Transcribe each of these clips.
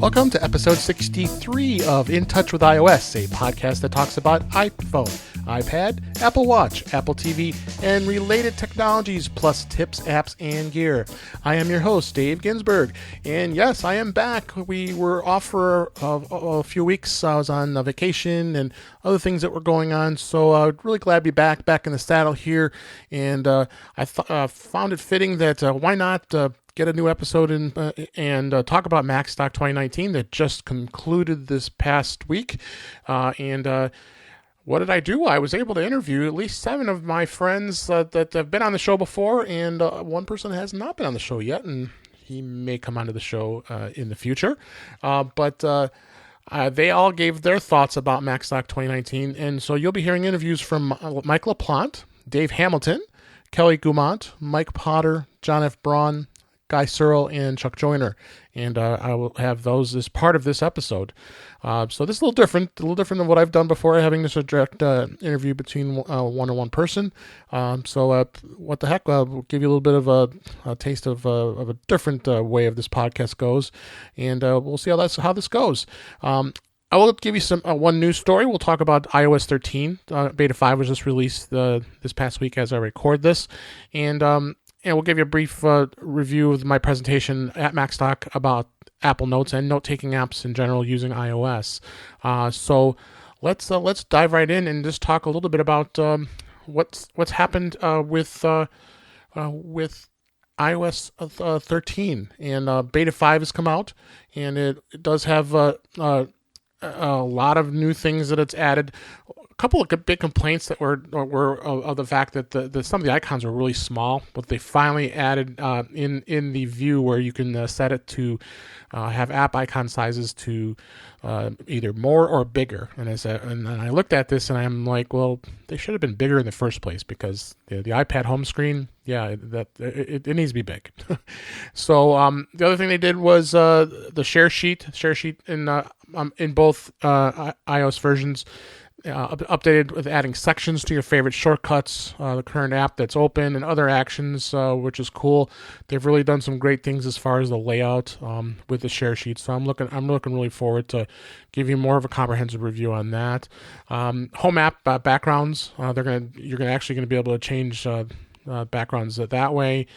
Welcome to episode 63 of In Touch with iOS, a podcast that talks about iPhone, iPad, Apple Watch, Apple TV, and related technologies, plus tips, apps, and gear. I am your host, Dave Ginsburg, and yes, I am back. We were off for a few weeks. I was on vacation and other things that were going on, so really glad to be back in the saddle here, and I found it fitting that why not get a new episode and talk about Macstock 2019 that just concluded this past week. What did I do? I was able to interview at least 7 of my friends that have been on the show before, and one person has not been on the show yet, and he may come onto the show in the future. But they all gave their thoughts about Macstock 2019, and so you'll be hearing interviews from Mike Laplante, Dave Hamilton, Kelly Guimont, Mike Potter, John F Braun, Guy Serle, and Chuck Joyner, and I will have those as part of this episode. So this is a little different than what I've done before, having this a direct interview between one person. So what the heck? We'll give you a little bit of a taste of a different way of this podcast goes, and we'll see how this goes. I will give you some one news story. We'll talk about iOS 13. Beta 5 was just released this past week as I record this, and we'll give you a brief review of my presentation at Macstock about Apple Notes and note-taking apps in general using iOS. So let's dive right in and just talk a little bit about what's happened with iOS 13. And Beta 5 has come out, and it does have a lot of new things that it's added. A couple of big complaints that were of the fact that some of the icons were really small, but they finally added in the view where you can set it to have app icon sizes to either more or bigger. And I looked at this and I'm like, well, they should have been bigger in the first place, because the iPad home screen, it needs to be big. So the other thing they did was the share sheet in both iOS versions. Updated with adding sections to your favorite shortcuts, the current app that's open, and other actions, which is cool. They've really done some great things as far as the layout with the share sheet. So I'm looking really forward to give you more of a comprehensive review on that. Home app backgrounds, you're actually gonna be able to change backgrounds that way.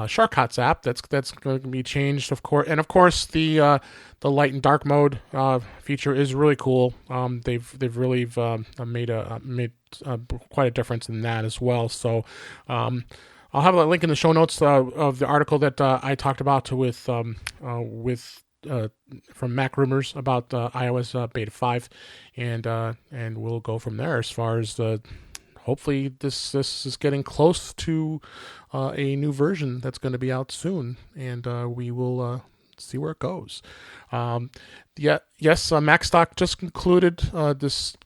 Shortcuts app that's going to be changed, of course, and of course the light and dark mode feature is really cool. They've really made quite a difference in that as well. So I'll have a link in the show notes of the article that I talked about with from Macrumors about iOS Beta 5, and we'll go from there as far as hopefully this is getting close to a new version that's going to be out soon, and we will see where it goes. Macstock just concluded this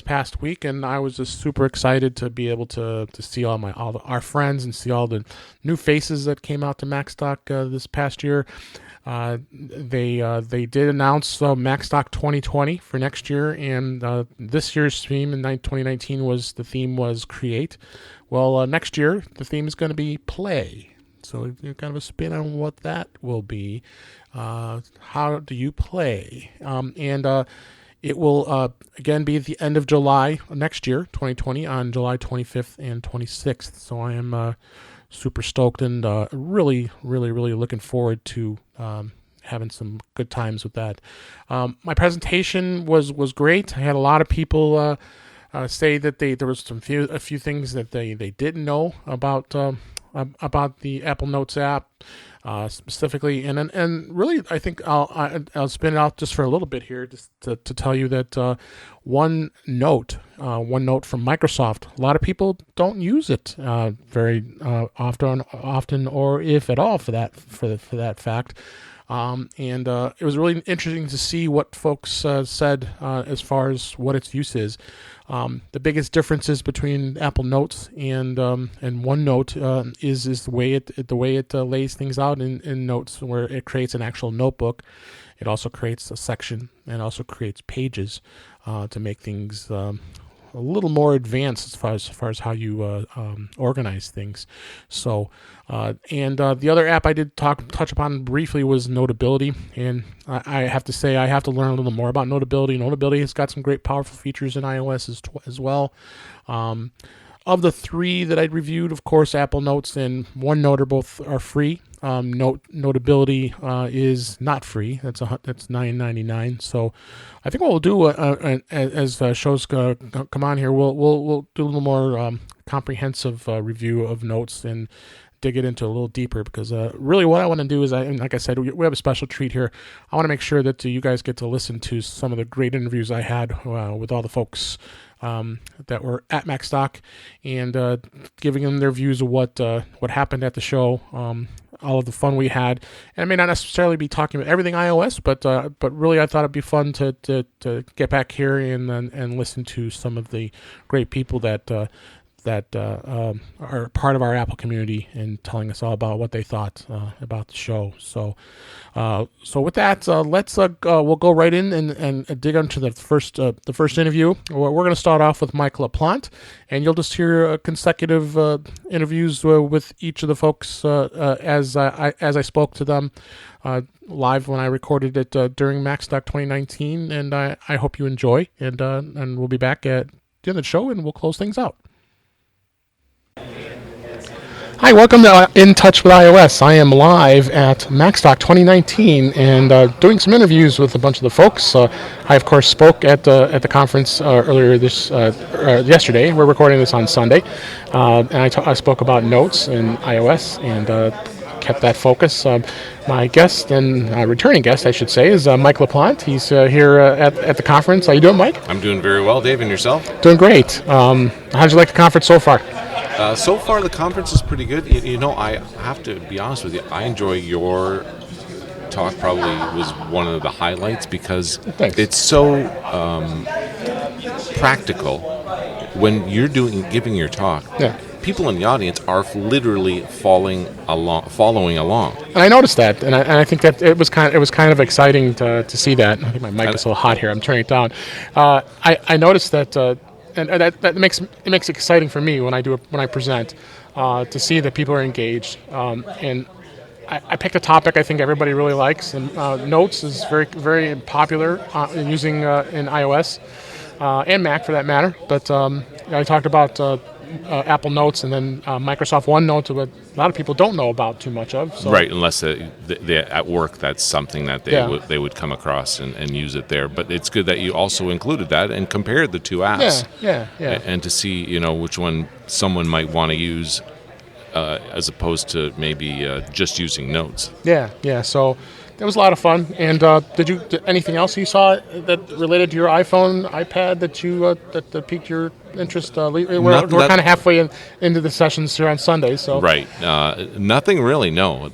past week, and I was just super excited to be able to see all our friends and see all the new faces that came out to Macstock this past year. They did announce Macstock 2020 for next year, and this year's theme in 2019 was create. Well, next year the theme is going to be play. So kind of a spin on what that will be. How do you play? It will again be at the end of July next year, 2020, on July 25th and 26th. So I am super stoked and really looking forward to having some good times with that. My presentation was great. I had a lot of people say that there was a few things that they didn't know about the Apple Notes app specifically, and really I think I'll spin it out just for a little bit here, just to tell you that OneNote from Microsoft, a lot of people don't use it very often, or if at all, for that fact. It was really interesting to see what folks said as far as what its use is. The biggest differences between Apple Notes and OneNote is the way it lays things out in Notes, where it creates an actual notebook. It also creates a section and also creates pages to make things little more advanced as far as how you organize things. So, the other app I did touch upon briefly was Notability, and I have to say I have to learn a little more about Notability. Notability has got some great powerful features in iOS as well. Of the three that I reviewed, of course, Apple Notes and OneNote are free. Notability is not free. That's $9.99. So I think what we'll do as shows come on here, we'll do a little more comprehensive review of Notes and dig it into a little deeper, because really what I want to do is, like I said, we have a special treat here. I want to make sure that you guys get to listen to some of the great interviews I had with all the folks that were at Macstock, and giving them their views of what happened at the show, all of the fun we had. And I may not necessarily be talking about everything iOS, but really I thought it'd be fun to get back here and listen to some of the great people that are part of our Apple community and telling us all about what they thought about the show. So with that, we'll go right in and dig into the first interview. We're going to start off with Mike Laplante, and you'll just hear consecutive interviews with each of the folks as I spoke to them live when I recorded it during Macstock 2019. And I hope you enjoy, and we'll be back at the end of the show and we'll close things out. Hi, welcome to In Touch with iOS. I am live at Macstock 2019 and doing some interviews with a bunch of the folks. I, of course, spoke at the conference earlier yesterday. We're recording this on Sunday. And I spoke about Notes and iOS and kept that focus. My guest and returning guest, I should say, is Mike Laplante. He's here at the conference. How you doing, Mike? I'm doing very well, Dave, and yourself? Doing great. How'd you like the conference so far? So far, the conference is pretty good. You know, I have to be honest with you. I enjoy your talk. Probably was one of the highlights because it's so practical. When you're giving your talk, people in the audience are literally following along. And I noticed that, and I think that it was kind of exciting to see that. I think my mic is a little hot here. I'm turning it down. I noticed that. And that makes it exciting for me when I present to see that people are engaged. And I picked a topic I think everybody really likes, and Notes is very very popular using in iOS and Mac for that matter. But I talked about Apple Notes and then Microsoft OneNote, what a lot of people don't know about too much of. So. Right, unless they're at work, that's something that they would come across and use it there. But it's good that you also included that and compared the two apps. Yeah. And to see, which one someone might want to use as opposed to maybe just using Notes. Yeah. So that was a lot of fun. And did anything else you saw that related to your iPhone, iPad that piqued your interest? We're kind of halfway into the sessions here on Sunday, so right. Nothing really. No.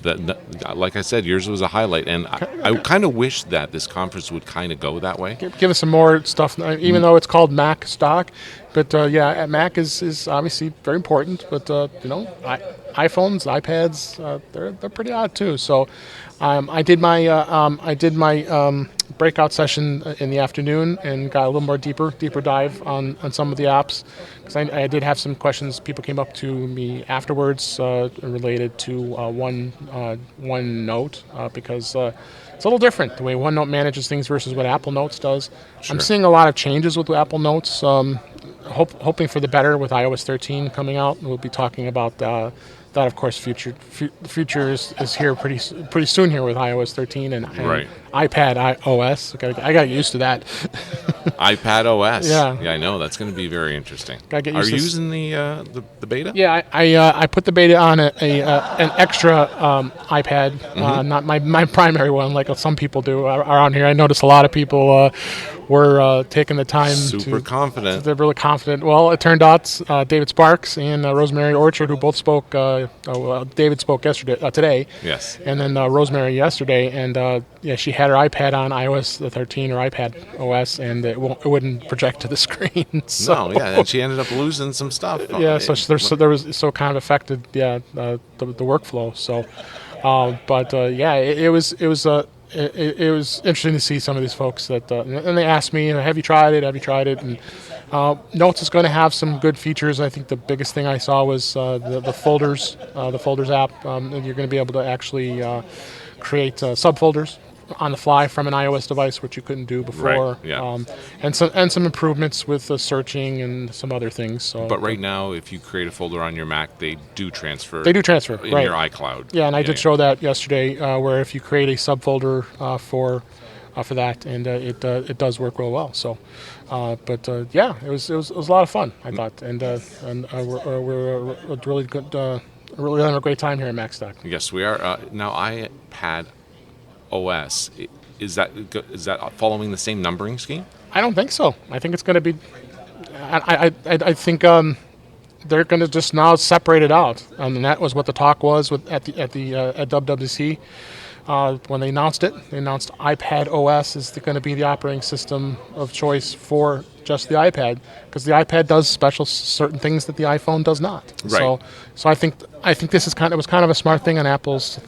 Like I said, yours was a highlight, and I kind of wish that this conference would kind of go that way. Give us some more stuff, even though it's called Macstock. But Mac is obviously very important. But iPhones, iPads, they're pretty odd too. So I did my breakout session in the afternoon and got a little more deeper dive on some of the apps, because I did have some questions. People came up to me afterwards related to OneNote because it's a little different the way OneNote manages things versus what Apple Notes does. Sure. I'm seeing a lot of changes with Apple Notes, hoping for the better with iOS 13 coming out. We'll be talking about that, of course. The future is here pretty soon here with iOS 13 and iPad OS. I got used to that. iPad OS. Yeah, I know that's going to be very interesting. Are you using the beta? Yeah, I put the beta on an extra iPad, not my primary one like some people do around here. I noticed a lot of people were taking the time. Super confident. They're really confident. Well, it turned out David Sparks and Rosemary Orchard, who both spoke. David spoke today. Yes. And then Rosemary yesterday, and she had her iPad on iOS 13 or iPad OS, and it wouldn't project to the screen. So. No, and she ended up losing some stuff. Yeah, there was kind of affected the workflow. So, it was interesting to see some of these folks that, and they asked me, have you tried it? And Notes is going to have some good features. I think the biggest thing I saw was the folders, the folders app. And you're going to be able to actually create subfolders on the fly from an iOS device, which you couldn't do before. Right. Yeah. And some improvements with searching and some other things. So, but right now, if you create a folder on your Mac, they do transfer. They do transfer in right. your iCloud. Yeah, and I did show that yesterday, where if you create a subfolder for that, and it does work real well. So, yeah, it was a lot of fun, I thought, and we're really good, really having a great time here in Macstock. Yes, we are. Now, iPad OS, is that following the same numbering scheme? I don't think so. I think it's going to be. I think they're going to just now separate it out, and that was what the talk was at WWDC. When they announced it, they announced iPad OS is going to be the operating system of choice for just the iPad, because the iPad does certain things that the iPhone does not. Right. So I think this was kind of a smart thing on Apple's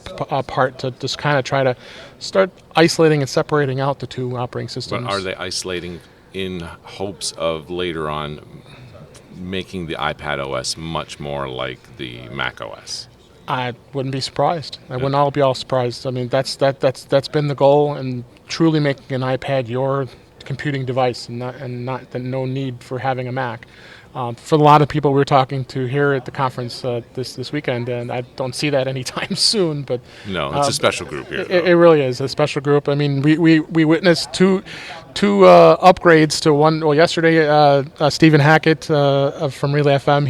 part to just kind of try to start isolating and separating out the two operating systems. But are they isolating in hopes of later on making the iPad OS much more like the Mac OS? I wouldn't be surprised. I wouldn't all be all surprised. I mean, that's been the goal, and truly making an iPad your computing device, and not no need for having a Mac. For a lot of people we were talking to here at the conference this weekend, and I don't see that anytime soon. But no, it's a special group here. It really is a special group. I mean, we witnessed two upgrades to one. Well, yesterday, Stephen Hackett from Relay FM,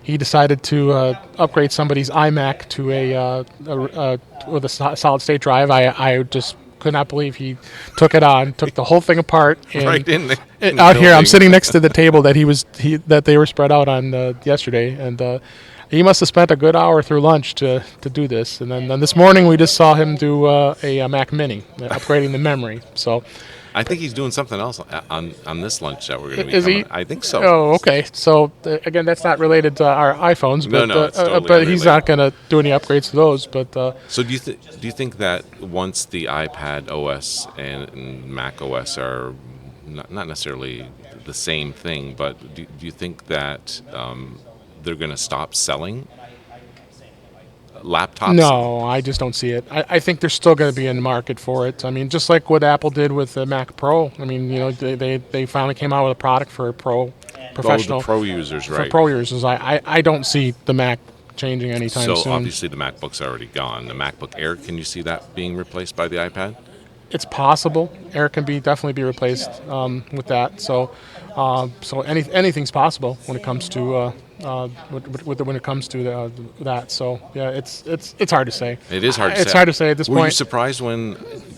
he decided to upgrade somebody's iMac to a with a solid state drive. I just could not believe he took the whole thing apart, and right in the out here. I'm building. sitting next to the table that they were spread out on yesterday, and he must have spent a good hour through lunch to do this. And then this morning we just saw him do a Mac Mini, upgrading the memory. So I think he's doing something else on this lunch that we're going to be Is he? coming. I think so. Oh, okay. So again, that's not related to our iPhones, but No, it's totally but he's unrelated. not going to do any upgrades to those. But So do you think that once the iPad OS and Mac OS are not necessarily the same thing, but do you think that they're going to stop selling laptops? no, I just don't see it. I think there's still going to be a market for it. I mean, just like what Apple did with the Mac Pro. I mean, they finally came out with a product for a professional the pro users, right? for pro users. I don't see the Mac changing anytime So soon. obviously the MacBook's already gone. The MacBook Air, can you see that being replaced by the iPad? It's possible. Air can definitely be replaced with that. So anything's possible when it comes to when it comes to that. So yeah, it's hard to say. It is hard to It's say. hard to say at this Were you point. surprised when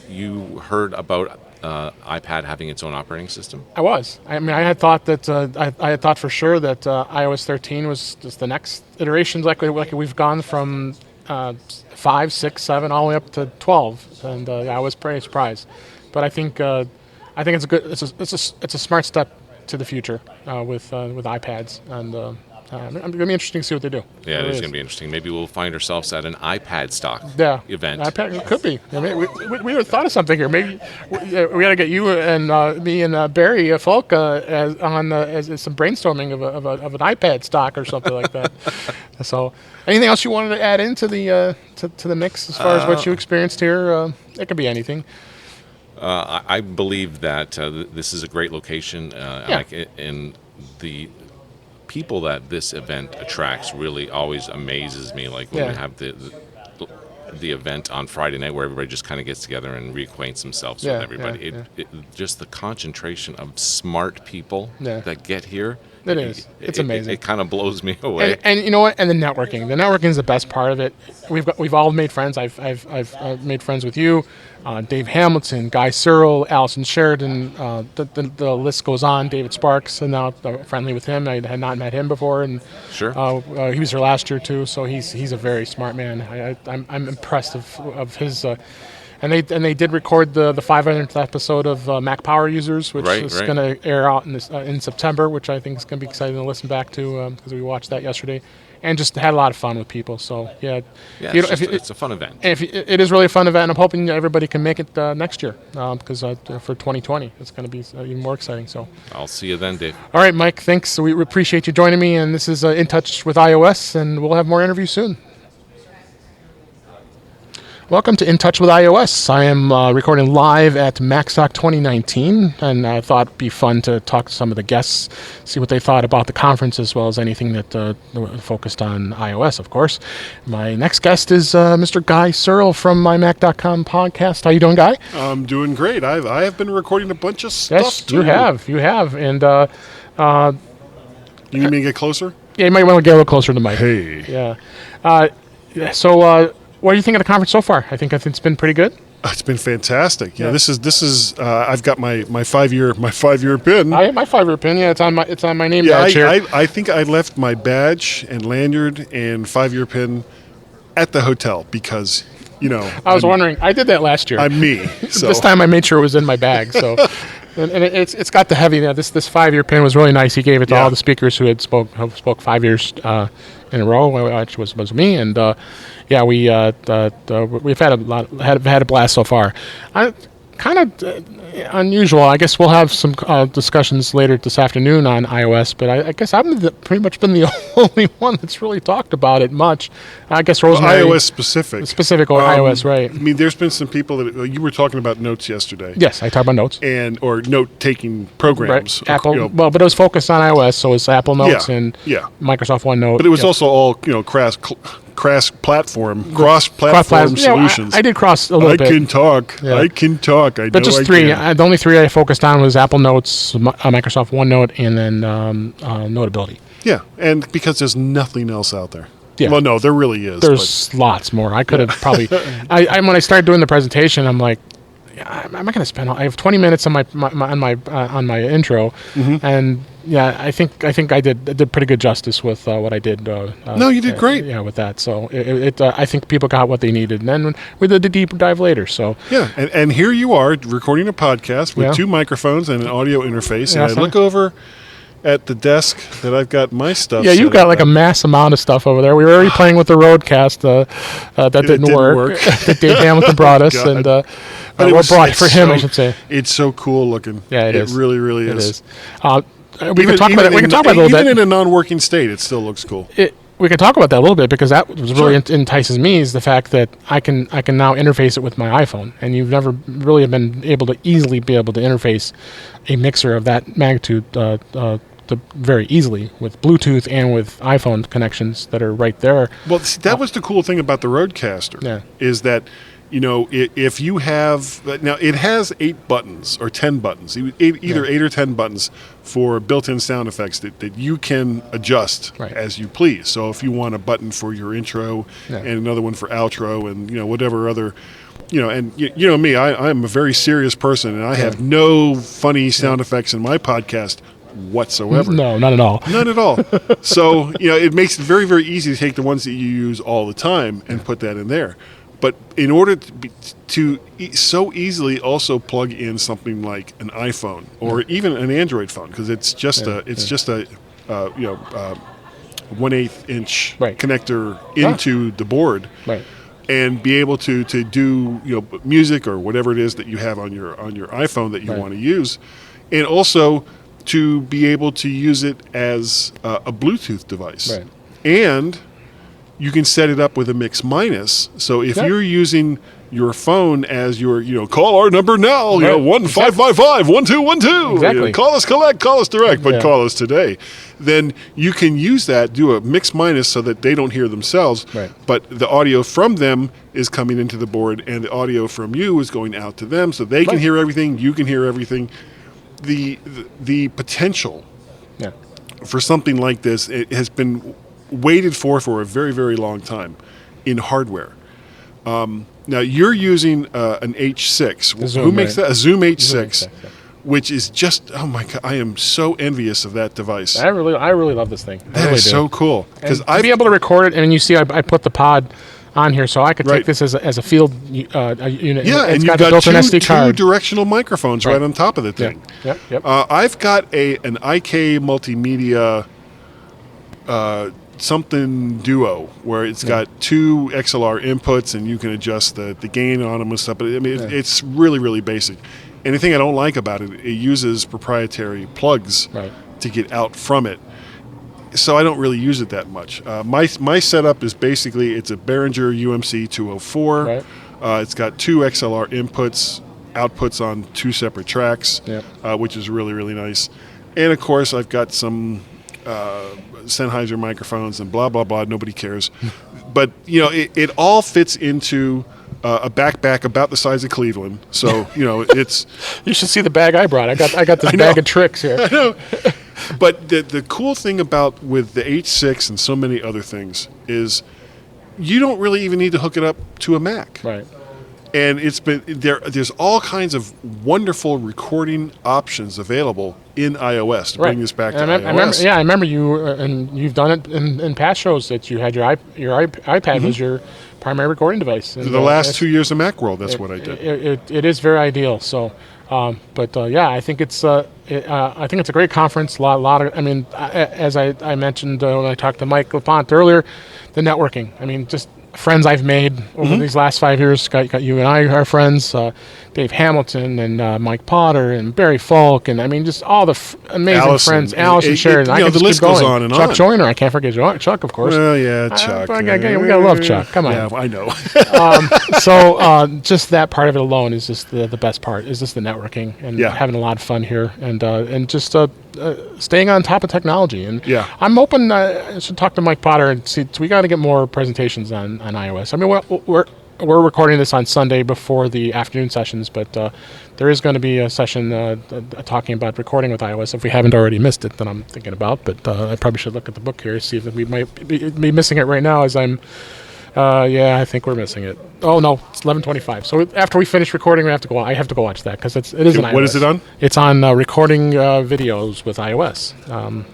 you heard about iPad having its own operating system? I was. I mean, I had thought that I had thought for sure that iOS 13 was just the next iterations. Like we've gone from 5, 6, 7, all the way up to 12, and I was pretty surprised. But I think it's a good. It's a smart step to the future with iPads, and it's going to be interesting to see what they do. Yeah, really it's going to be interesting. Maybe we'll find ourselves at an iPad stock event. iPad, it could be. I mean, we would have thought of something here. Maybe we got to get you and me and Barry Falk as some brainstorming of an iPad stock or something like that. So, anything else you wanted to add into the to the mix as far as what you experienced here? It could be anything. I believe that this is a great location, and the people that this event attracts really always amazes me. Like when we have the event on Friday night where everybody just kind of gets together and reacquaints themselves with everybody. It just the concentration of smart people that get here. It's amazing. It kind of blows me away. And you know what? And the networking. The networking is the best part of it. We've all made friends. I've made friends with you, Dave Hamilton, Guy Serle, Allison Sheridan. The list goes on. David Sparks, and now I'm friendly with him. I had not met him before, and Sure. He was here last year too. So he's a very smart man. I'm impressed of his And they did record the 500th episode of Mac Power Users, which is going to air out in September, which I think is going to be exciting to listen back to because we watched that yesterday. And just had a lot of fun with people. So, it's a fun event. It is really a fun event. I'm hoping everybody can make it next year because for 2020, it's going to be even more exciting. So I'll see you then, Dave. All right, Mike, thanks. We appreciate you joining me. And this is In Touch with iOS, and we'll have more interviews soon. Welcome to In Touch with iOS. I am recording live at Macstock 2019, and I thought it'd be fun to talk to some of the guests, see what they thought about the conference, as well as anything that focused on iOS, of course. My next guest is Mr. Guy Serle from mymac.com podcast. How you doing, Guy? I'm doing great. I have been recording a bunch of stuff, yes, too. You have. And you need me to get closer? Yeah, you might want to get a little closer to the mic. Hey. Yeah. So what do you think of the conference so far? I think it's been pretty good. It's been fantastic. Yeah, this is. I've got my 5-year pin. I have my 5-year pin. Yeah, it's on my name badge here. I think I left my badge and lanyard and 5-year pin at the hotel because I was wondering. I did that last year. I'm me. So this time I made sure it was in my bag. So. And it's got the heavy. This 5-year pin was really nice. He gave it to all the speakers who had spoke 5 years in a row, which was me. And we've had a blast so far. Kind of unusual. I guess we'll have some discussions later this afternoon on iOS, but I guess I've pretty much been the only one that's really talked about it much. I guess Rosemary... iOS specific. Specific or iOS, right. I mean, there's been some people that... You were talking about notes yesterday. Yes, I talked about notes. Or note-taking programs. Right. Apple, but it was focused on iOS, so it's Apple Notes and Microsoft OneNote. But it was also all, cross-platform solutions. I did cross a little bit. I can talk. But just three. The only three I focused on was Apple Notes, Microsoft OneNote, and then Notability. Yeah, and because there's nothing else out there. Yeah. Well, no, there really is. There's lots more. I could have probably. When I started doing the presentation, I'm like, I'm not going to spend. I have 20 minutes on my intro, and I think I did pretty good justice with what I did. No, you did great. Yeah, with that. So I think people got what they needed, and then we did the deep dive later. So and here you are recording a podcast with 2 microphones and an audio interface, and I look over at the desk that I've got my stuff. Yeah, you've got like a mass amount of stuff over there. We were already playing with the Roadcast. That didn't work. That Dave Hamilton brought us, and but it brought for him, I should say. It's so cool looking. Yeah, it is. It really, really is. We can talk about it. We can talk about it a little bit. Even in a non-working state, it still looks cool. We can talk about that a little bit because that was really entices me is the fact that I can now interface it with my iPhone, and you've never really been able to easily interface a mixer of that magnitude very easily with Bluetooth and with iPhone connections that are right there. Well, see, that was the cool thing about the Rodecaster is that if you have now it has 8 buttons or 10 buttons, either 8 or 10 buttons for built-in sound effects that you can adjust as you please. So if you want a button for your intro and another one for outro and whatever other and me, I'm a very serious person and I have no funny sound effects in my podcast whatsoever. No, not at all. None at all. So it makes it very, very easy to take the ones that you use all the time and put that in there. But in order to so easily also plug in something like an iPhone or even an Android phone, because it's just a 1/8 inch connector into the board, and be able to do music or whatever it is that you have on your iPhone that you want to use, and also to be able to use it as a Bluetooth device, and you can set it up with a mix minus. So if you're using your phone as your, call our number now, 1-555-1212. Exactly. Call us collect, call us direct, but call us today. Then you can use that, do a mix minus so that they don't hear themselves, but the audio from them is coming into the board and the audio from you is going out to them so they can hear everything, you can hear everything. The potential for something like this, it has been waited for a very, very long time in hardware. Now you're using an H6. Who makes that? A Zoom H6, which is just, oh my God, I am so envious of that device. I really love this thing. That is so cool because I be able to record it, and you see, I put the pod on here, so I could take this as a field unit. Yeah, and you've got two directional microphones right on top of the thing. Yep. I've got an IK Multimedia something Duo where it's got two XLR inputs and you can adjust the gain on them and stuff. But I mean, it's really, really basic. Anything I don't like about it, it uses proprietary plugs to get out from it. So I don't really use it that much. My setup is basically, it's a Behringer UMC 204. It's got two XLR outputs on two separate tracks, which is really, really nice. And of course, I've got some Sennheiser microphones and blah, blah, blah. Nobody cares. But, it all fits into a backpack about the size of Cleveland. So, it's... You should see the bag I brought. I got this bag of tricks here. I know. But the cool thing with the H6 and so many other things is you don't really even need to hook it up to a Mac. Right. And it's been there's all kinds of wonderful recording options available in iOS to bring this back to iOS. I remember you, and you've done it in past shows that you had your iPad was your primary recording device. And, the last 2 years of Macworld, that's what I did. It is very ideal. So, I think it's a great conference. A lot of. I mean, as I mentioned when I talked to Mike Laplante earlier, the networking. I mean, just friends I've made over these last 5 years. Got you and I are friends. Dave Hamilton and Mike Potter and Barry Falk, and I mean just all the amazing friends. Allison Sheridan. I can the list goes on and Chuck on. Joyner. I can't forget Chuck, of course. Well, yeah, Chuck. We gotta love Chuck. Come on. Yeah, I know. So just that part of it alone is just the best part. Is just the networking and having a lot of fun here and just staying on top of technology. And I'm open. I should talk to Mike Potter and see. We got to get more presentations on iOS. I mean, we're recording this on Sunday before the afternoon sessions, but there is going to be a session talking about recording with iOS. If we haven't already missed it, then I'm thinking about. But I probably should look at the book here, see if we might be missing it right now as I'm... I think we're missing it. Oh, no, it's 11:25. So after we finish recording, I have to go watch that because it is an iOS. What is it on? It's on recording videos with iOS.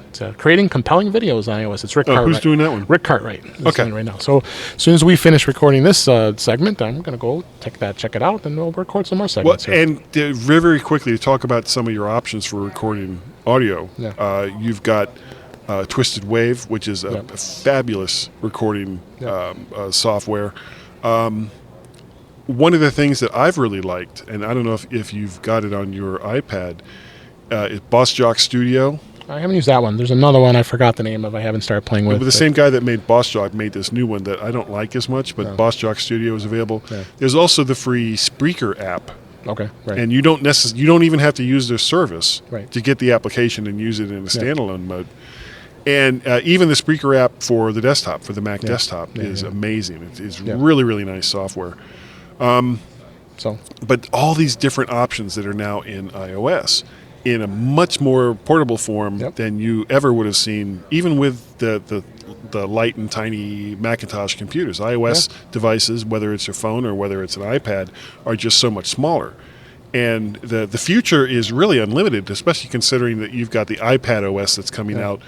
It's creating compelling videos on iOS. It's Rick Cartwright. Who's doing that one? Rick Cartwright is doing it right now. So as soon as we finish recording this segment, I'm going to go check it out, and we'll record some more segments here. And very, very quickly, to talk about some of your options for recording audio. You've got Twisted Wave, which is a fabulous recording software. One of the things that I've really liked, and I don't know if you've got it on your iPad, is Boss Jock Studio. I haven't used that one. There's another one I forgot the name of. I haven't started playing with. But the same guy that made Boss Jock made this new one that I don't like as much, but Boss Jock Studio is available. There's also the free Spreaker app. Okay, right. And you don't even have to use their service to get the application and use it in a standalone mode. And even the Spreaker app for the desktop, for the Mac desktop, is amazing. It's really, really nice software. But all these different options that are now in iOS in a much more portable form than you ever would have seen, even with the light and tiny Macintosh computers. iOS devices, whether it's your phone or whether it's an iPad, are just so much smaller. And the future is really unlimited, especially considering that you've got the iPad OS that's coming out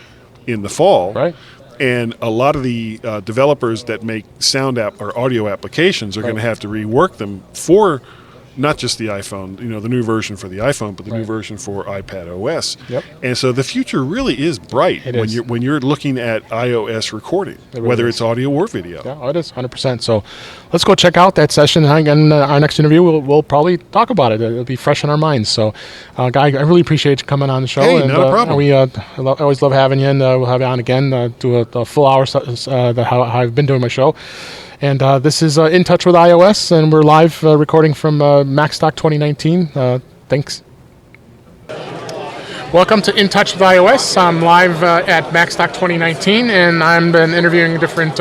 in the fall. Right. And a lot of the developers that make sound app or audio applications are going to have to rework them for not just the iPhone, the new version for the iPhone, but the new version for iPad OS. And so the future really is bright when you're looking at iOS recording, whether it's audio or video. Yeah, it is 100%. So let's go check out that session. And our next interview, we'll probably talk about it. It'll be fresh in our minds. So, Guy, I really appreciate you coming on the show. Hey, not a problem. We always love having you, and we'll have you on again, do a full hour how I've been doing my show. And this is In Touch with iOS, and we're live recording from Macstock 2019. Thanks. Welcome to In Touch with iOS. I'm live at Macstock 2019, and I've been interviewing different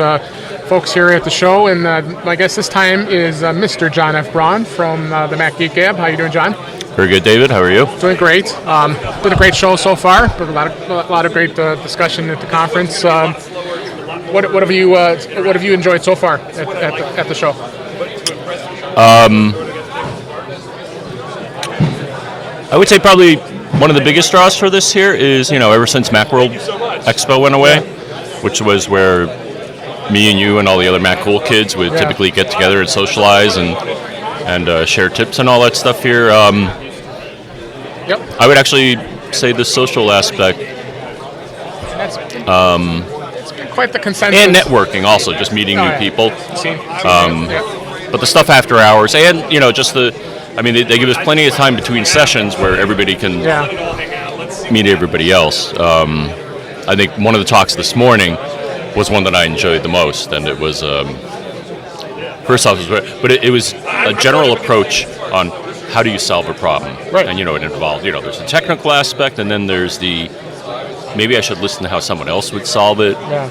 folks here at the show. And my guest this time is Mr. John F. Braun from the Mac Geek Gab. How you doing, John? Very good, David. How are you? Doing great. Been a great show so far. Been a lot of great discussion at the conference. What have you enjoyed so far at the show? I would say probably one of the biggest draws for this here is, ever since Macworld Expo went away, which was where me and you and all the other Mac Cool kids would typically get together and socialize and share tips and all that stuff here. Yep. I would actually say the social aspect. It's been quite the consensus. And networking also, just meeting new people. Yeah. But the stuff after hours and, just they give us plenty of time between sessions where everybody can meet everybody else. I think one of the talks this morning was one that I enjoyed the most, and it was, first off, it was a general approach on how do you solve a problem. Right. And, it involved, there's the technical aspect, and then there's the, maybe I should listen to how someone else would solve it. Yeah.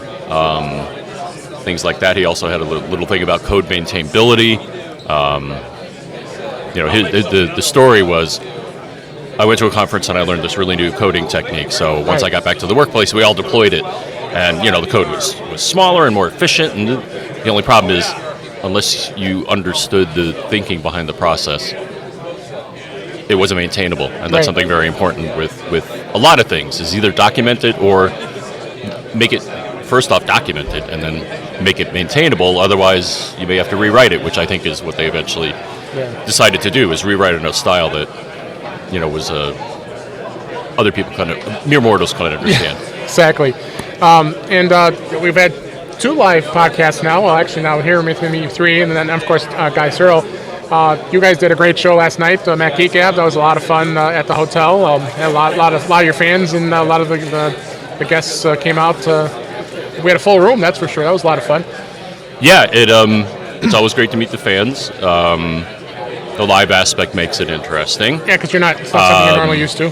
Things like that. He also had a little thing about code maintainability. The story was, I went to a conference and I learned this really new coding technique. So once I got back to the workplace, we all deployed it, and the code was smaller and more efficient. And the only problem is, unless you understood the thinking behind the process, it wasn't maintainable, and that's something very important with a lot of things. Is either document it or make it first off documented and then make it maintainable. Otherwise, you may have to rewrite it, which I think is what they eventually decided to do, is rewrite it in a style that was other people mere mortals couldn't understand. Yeah, exactly. And we've had 2 live podcasts now. Well, actually now here with me 3, and then of course Guy Serle. You guys did a great show last night, Mac Geek Gab. That was a lot of fun at the hotel. Had a lot of your fans and a lot of the guests came out. We had a full room, that's for sure. That was a lot of fun. Yeah, it's always great to meet the fans. The live aspect makes it interesting. Yeah, because it's not something you're normally used to.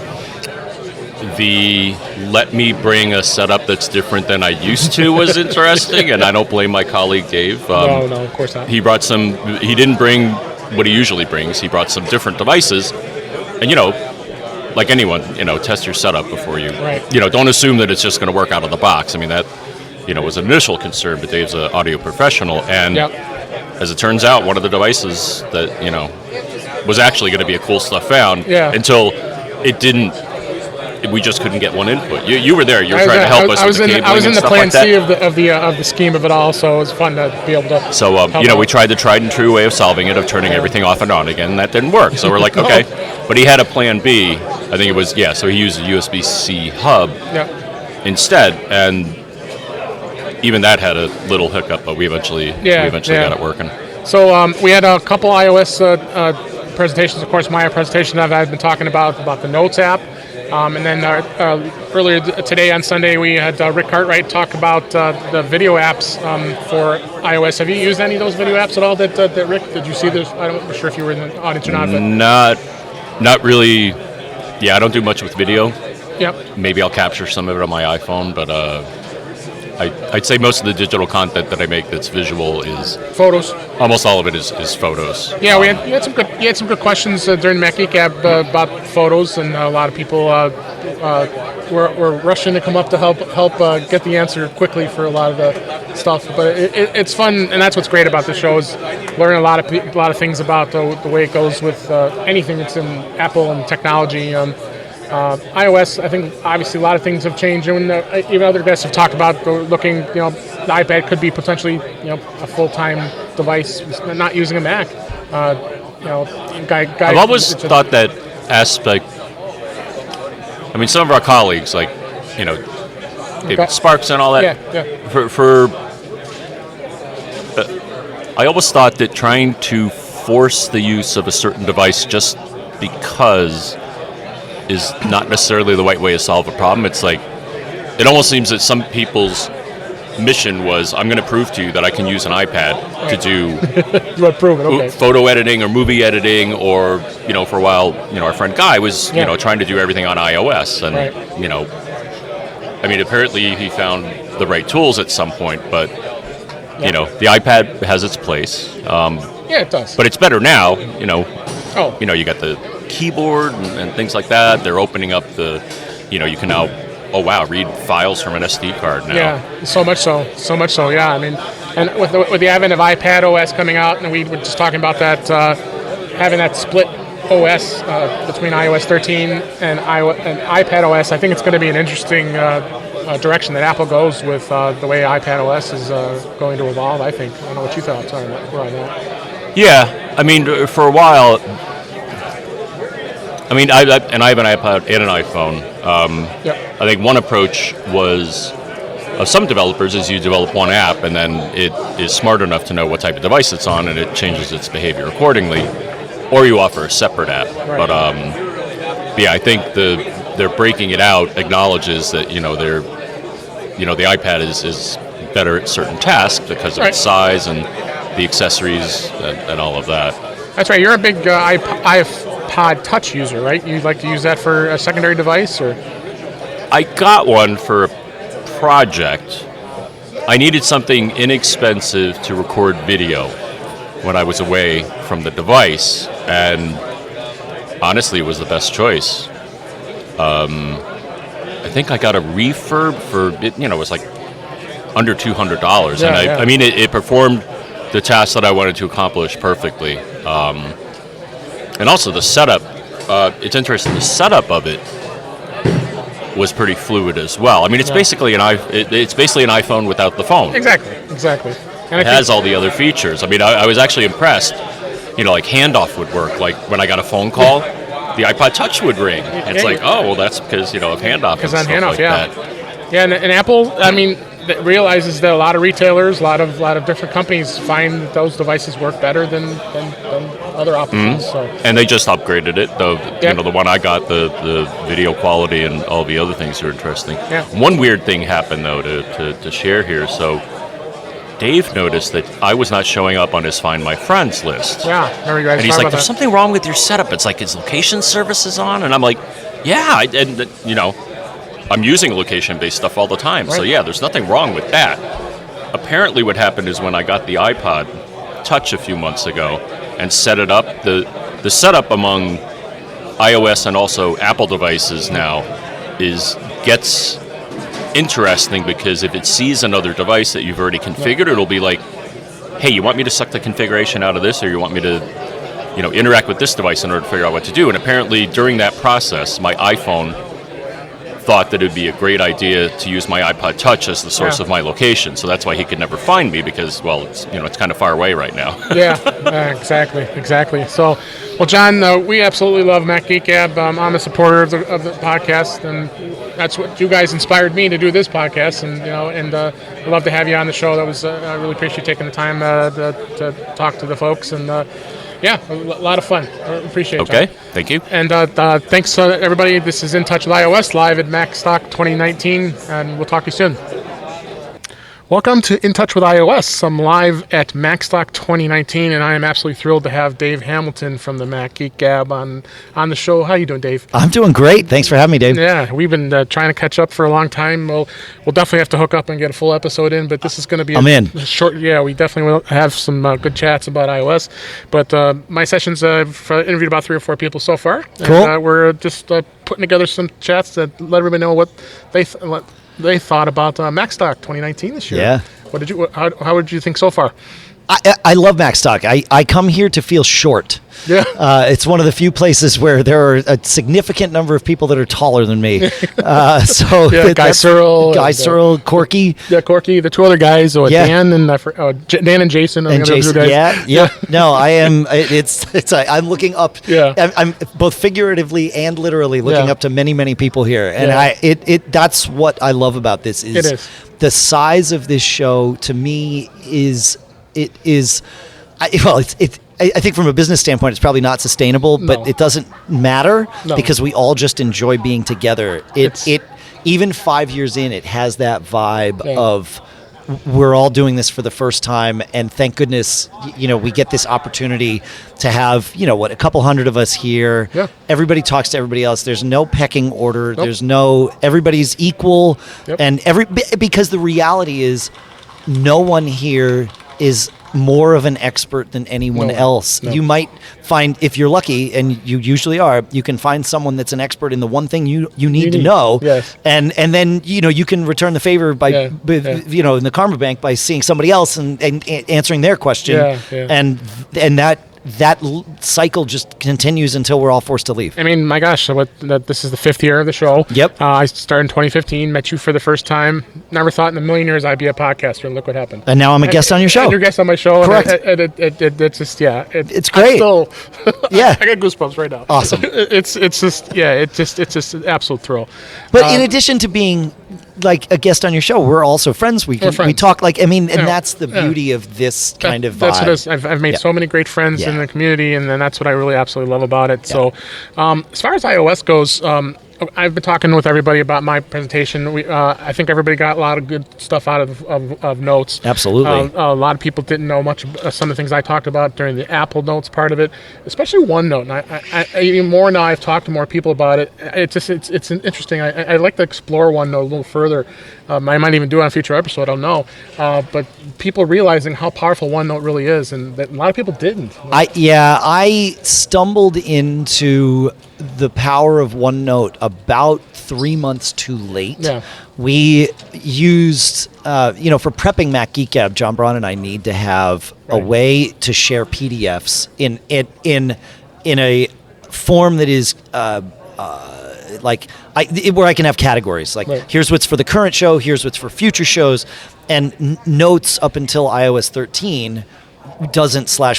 The let me bring a setup that's different than I used to was interesting, and I don't blame my colleague Dave. No, of course not. He didn't bring what he usually brings. He brought some different devices, and like anyone, test your setup before you, don't assume that it's just going to work out of the box. I mean, that, was an initial concern, but Dave's an audio professional, and as it turns out, one of the devices that, was actually going to be a cool stuff found until it didn't. We just couldn't get one input. You were there. You were trying to help us with the cabling. I was in and the stuff plan like that. C of the scheme of it all, so it was fun to be able to. So we tried the tried and true way of solving it, of turning everything off and on again, and that didn't work. So we're like, okay, but he had a plan B. I think it was So he used a USB-C hub instead, and even that had a little hiccup, but we eventually got it working. So we had a couple iOS presentations. Of course, my presentation that I've been talking about the Notes app. And then earlier today on Sunday, we had Rick Cartwright talk about the video apps for iOS. Have you used any of those video apps at all? That Rick, did you see this? I'm not sure if you were in the audience or not. But not really. Yeah, I don't do much with video. Yep. Maybe I'll capture some of it on my iPhone, but I'd say most of the digital content that I make that's visual is photos. Almost all of it is photos. Yeah, you had some good questions during Mac Geek Gab about photos, and a lot of people were rushing to come up to help get the answer quickly for a lot of the stuff. But it's fun, and that's what's great about the show, is learn a lot of things about the way it goes with anything that's in Apple and technology. iOS, I think obviously a lot of things have changed, and even other guests have talked about looking, the iPad could be potentially, a full-time device, not using a Mac. I've always thought that aspect. I mean, some of our colleagues, like, David Sparks and all that. I always thought that trying to force the use of a certain device just because is not necessarily the right way to solve a problem. It's like, it almost seems that some people's mission was, I'm going to prove to you that I can use an iPad to do photo editing or movie editing, or, for a while, our friend Guy was, trying to do everything on iOS. And, apparently he found the right tools at some point, but, the iPad has its place. It does. But it's better now, you got the keyboard and things like that. They're opening up you can now read files from an SD card now. Yeah, so much so, yeah. I mean, and with the advent of iPad OS coming out, and we were just talking about that, having that split OS between iOS 13 and iPad OS, I think it's going to be an interesting direction that Apple goes with the way iPad OS is going to evolve. I think. I don't know what you thoughts are on that. Yeah, I mean, for a while. I mean, I have an iPod and an iPhone. I think one approach was of some developers is you develop one app and then it is smart enough to know what type of device it's on and it changes its behavior accordingly, or you offer a separate app. Right. But yeah, I think they're breaking it out acknowledges that the iPad is better at certain tasks because of its size and the accessories and all of that. That's right. You're a big iPod Touch user, right? You'd like to use that for a secondary device, or? I got one for a project. I needed something inexpensive to record video when I was away from the device, and honestly, it was the best choice. I think I got a refurb for it. It was like under $200, and I mean, it performed the task that I wanted to accomplish perfectly. And also the setup. It's interesting. The setup of it was pretty fluid as well. I mean, it's basically an iPhone without the phone. Exactly. And it has all the other features. I mean, I was actually impressed. Like handoff would work. Like when I got a phone call, the iPod Touch would ring. And it's like, oh, well, that's because of handoff. Because on handoff, like that. Yeah, and Apple, I mean, realizes that a lot of retailers, a lot of different companies find that those devices work better than other options. So. And they just upgraded it. The one I got, the video quality and all the other things are interesting. Yeah. One weird thing happened though to share here. So Dave noticed that I was not showing up on his Find My Friends list. Yeah, there you guys. And he's like, "There's something wrong with your setup." It's like, "Is location services on?" And I'm like, "Yeah," I'm using location-based stuff all the time. Right. So yeah, there's nothing wrong with that. Apparently what happened is when I got the iPod Touch a few months ago and set it up, the setup among iOS and also Apple devices now gets interesting, because if it sees another device that you've already configured, it'll be like, hey, you want me to suck the configuration out of this, or you want me to interact with this device in order to figure out what to do? And apparently during that process, my iPhone thought that it would be a great idea to use my iPod Touch as the source of my location. So that's why he could never find me, because, well, it's kind of far away right now. Exactly. So, well, John, we absolutely love Mac Geek Gab. I'm a supporter of the podcast, and that's what you guys inspired me to do this podcast. And I'd love to have you on the show. That was I really appreciate you taking the time to talk to the folks, and yeah, a lot of fun. I appreciate it, John. Okay, thank you. And thanks, everybody. This is In Touch with iOS, live at Macstock 2019, and we'll talk to you soon. Welcome to In Touch with iOS. I'm live at Macstock 2019, and I am absolutely thrilled to have Dave Hamilton from the Mac Geek Gab on the show. How you doing, Dave? I'm doing great. Thanks for having me, Dave. Yeah, we've been trying to catch up for a long time. We'll definitely have to hook up and get a full episode in, but this is going to be a short. Yeah, we definitely will have some good chats about iOS. But my sessions, I've interviewed about 3 or 4 people so far. Cool. And, we're just putting together some chats that let everybody know what they thought about Macstock 2019 this year. Yeah. How would you think so far? I love Macstock. I come here to feel short. Yeah. It's one of the few places where there are a significant number of people that are taller than me. So Guy Serle, Corky. Yeah, Corky. The 2 other guys, Dan and Jason. And Jason. Yeah. No, I am. I'm looking up. Yeah. I'm both figuratively and literally looking up to many, many people here, and that's what I love about this. It is the size of this show. To me, I think from a business standpoint, it's probably not sustainable, but it doesn't matter because we all just enjoy being together. It even 5 years in, it has that vibe of we're all doing this for the first time, and thank goodness, we get this opportunity to have, a couple hundred of us here. Yeah. Everybody talks to everybody else. There's no pecking order. Nope. Everybody's equal, and because the reality is, no one here is more of an expert than anyone else. No. You might find, if you're lucky, and you usually are, you can find someone that's an expert in the one thing you need to know. Yes. And then you can return the favor by in the karma bank by seeing somebody else and answering their question. Yeah. And that that cycle just continues until we're all forced to leave. I mean, my gosh, this is the 5th year of the show. Yep. I started in 2015, met you for the first time. Never thought in a million years I'd be a podcaster, and look what happened. And now I'm a guest on your show. And you're a guest on my show. Correct. And it's just, it's great. Yeah. I got goosebumps right now. Awesome. It's just an absolute thrill. But in addition to being like a guest on your show, we're also friends. We talk and that's the beauty of this kind of vibe. That's what it is. I've made so many great friends in the community, and then that's what I really absolutely love about it. Yeah. So, as far as iOS goes, I've been talking with everybody about my presentation. I think everybody got a lot of good stuff out of notes. Absolutely. A lot of people didn't know much of some of the things I talked about during the Apple Notes part of it, especially OneNote. And I even more now I've talked to more people about it. It's interesting. I'd like to explore OneNote a little further. I might even do it on a future episode. I don't know. But people realizing how powerful OneNote really is, and that a lot of people didn't. I stumbled into the power of OneNote about 3 months too late. Yeah. We used, for prepping Mac Geek Gab, John Braun and I need to have a way to share PDFs in a form that is where I can have categories. Here's what's for the current show, here's what's for future shows, and notes up until iOS 13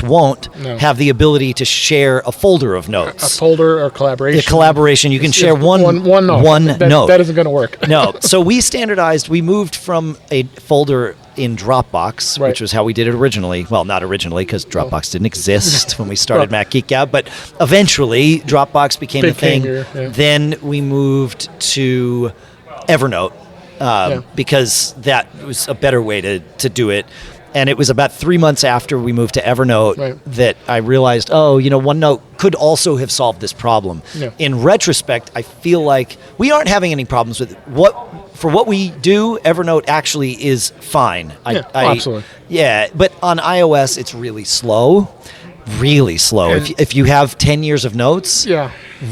won't have the ability to share a folder of notes. A folder or collaboration. A collaboration. You can share one note. That isn't going to work. No. So we standardized. We moved from a folder in Dropbox, which was how we did it originally. Well, not originally, because Dropbox didn't exist when we started Mac Geek Gab, but eventually Dropbox became a thing. Then we moved to Evernote because that was a better way to do it. And it was about 3 months after we moved to Evernote that I realized, OneNote could also have solved this problem. Yeah. In retrospect, I feel like we aren't having any problems with it. For what we do, Evernote actually is fine. Absolutely. Yeah, but on iOS, it's really slow. Really slow. If you have 10 years of notes,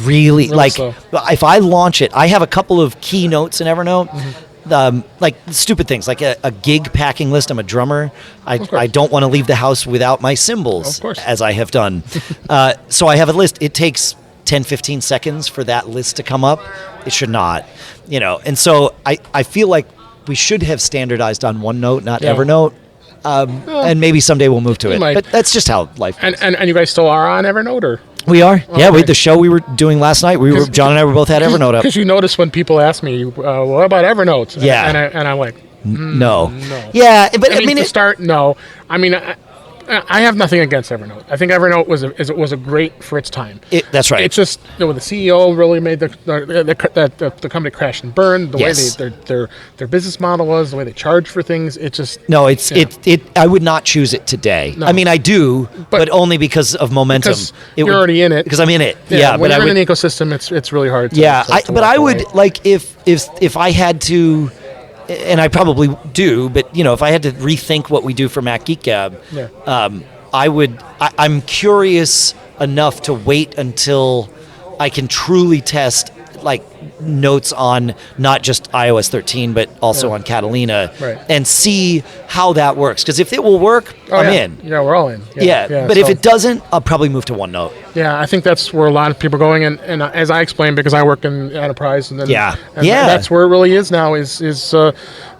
really slow. If I launch it, I have a couple of key notes in Evernote. Mm-hmm. Stupid things like a gig packing list. I'm a drummer. I don't want to leave the house without my cymbals, as I have done. So I have a list. It takes 10, 15 seconds for that list to come up. It should not, And so I feel like we should have standardized on OneNote, not Evernote. And maybe someday we'll move to it. But that's just how life goes. And you guys still are on Evernote, or? We are. Okay. Yeah, the show we were doing last night, John and I were both had Evernote up. Because you notice when people ask me, what about Evernote? Yeah. And I'm like, no. Yeah, but I mean to start, no. I mean, I have nothing against Evernote. I think Evernote was a great for its time. That's right. It's just the CEO really made the company crash and burn. The way their business model was, the way they charge for things. It just I would not choose it today. No. I mean, I do, but only because of momentum. Because you're already in it. Because I'm in it. Yeah, when you're in an ecosystem, it's really hard. But I would if I had to. And I probably do, but if I had to rethink what we do for Mac Geek Gab, I'm curious enough to wait until I can truly test notes on not just iOS 13 but also on Catalina and see how that works. Because if it will work, I'm in. Yeah, we're all in. But if it doesn't, I'll probably move to OneNote. Yeah, I think that's where a lot of people are going, and as I explained, because I work in enterprise, and that's where it really is now. Is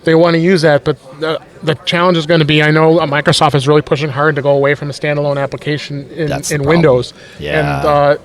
they want to use that, but the challenge is going to be, I know Microsoft is really pushing hard to go away from a standalone application in Windows, and a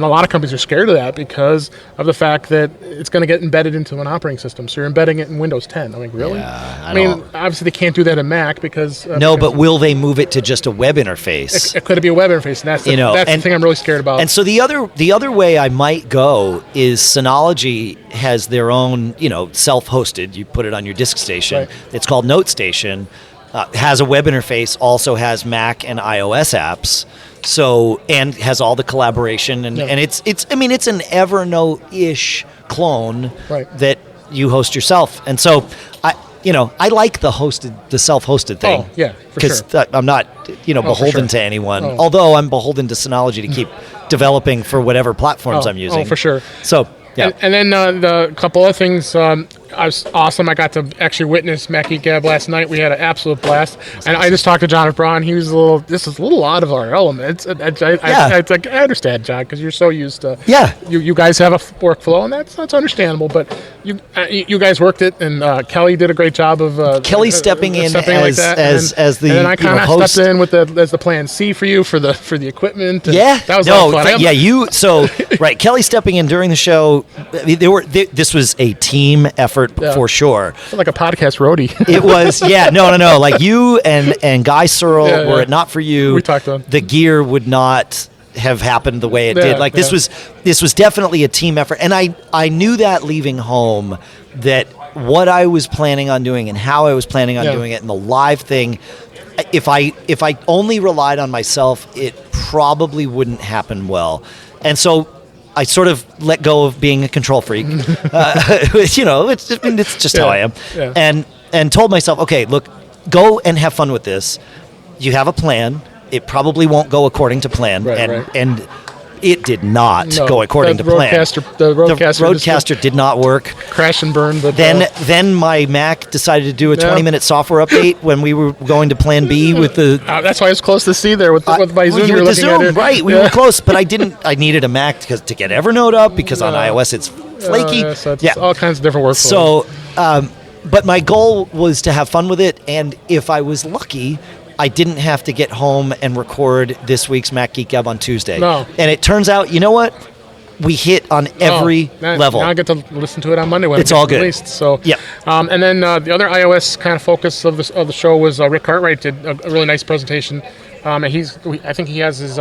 lot of companies are scared of that because of the fact that it's going to get embedded into an operating system. So you're embedding it in Windows 10. I'm like, really? Yeah, I mean, obviously they can't do that in Mac because but will they move it to just a web interface? It could be a web interface, and that's the thing I'm really scared about. And so the other way I might go is Synology has their own, self-hosted. You put it on your disk station. Right. It's called NoteStation. Has a web interface. Also has Mac and iOS apps. So and has all the collaboration and it's an Evernote-ish clone that you host yourself. And so I like the self-hosted thing. Oh, yeah, for sure. Because I'm not, beholden to anyone. Oh. Although I'm beholden to Synology to keep developing for whatever platforms I'm using. Oh, for sure. So, yeah. And then the couple other things, was awesome. I got to actually witness Mac Geek Gab last night. We had an absolute blast. And I just talked to John F. Braun. He was this is a little out of our element. I understand, John, because you're so used to. Yeah. You guys have a workflow, and that's understandable. But you guys worked it, and Kelly did a great job of Kelly stepping in like that. as the and then I kind of host. stepped in with as the plan C for you for the equipment. And Yeah, that was a lot of fun. Right, Kelly stepping in during the show. I mean, this was a team effort for sure. Like a podcast roadie. It was, no. Like you and Guy Serle, were it not for you, we talked on the gear would not have happened the way it did. Like this was definitely a team effort, and I knew that leaving home, that what I was planning on doing and how I was planning on doing it, and the live thing. If I only relied on myself, it probably wouldn't happen well, and so I sort of let go of being a control freak. It's just how I am, and told myself, okay, look, go and have fun with this. You have a plan. It probably won't go according to plan, and it did not go according to plan. The Roadcaster did not work. Crash and burn. But then my Mac decided to do a 20-minute software update when we were going to Plan B with the. That's why I was close to C there with my Zoom. With the Zoom, right? We were close, but I need a Mac to get Evernote up because on iOS it's flaky. So it's all kinds of different workflows. So, but my goal was to have fun with it, and if I was lucky, I didn't have to get home and record this week's Mac Geek Gab on Tuesday. No. And it turns out, you know what? We hit on every level. Now I get to listen to it on Monday when it's it all gets good. Released. So, yeah. And then the other iOS kind of focus of the show was Rick Cartwright did a really nice presentation. I think he has his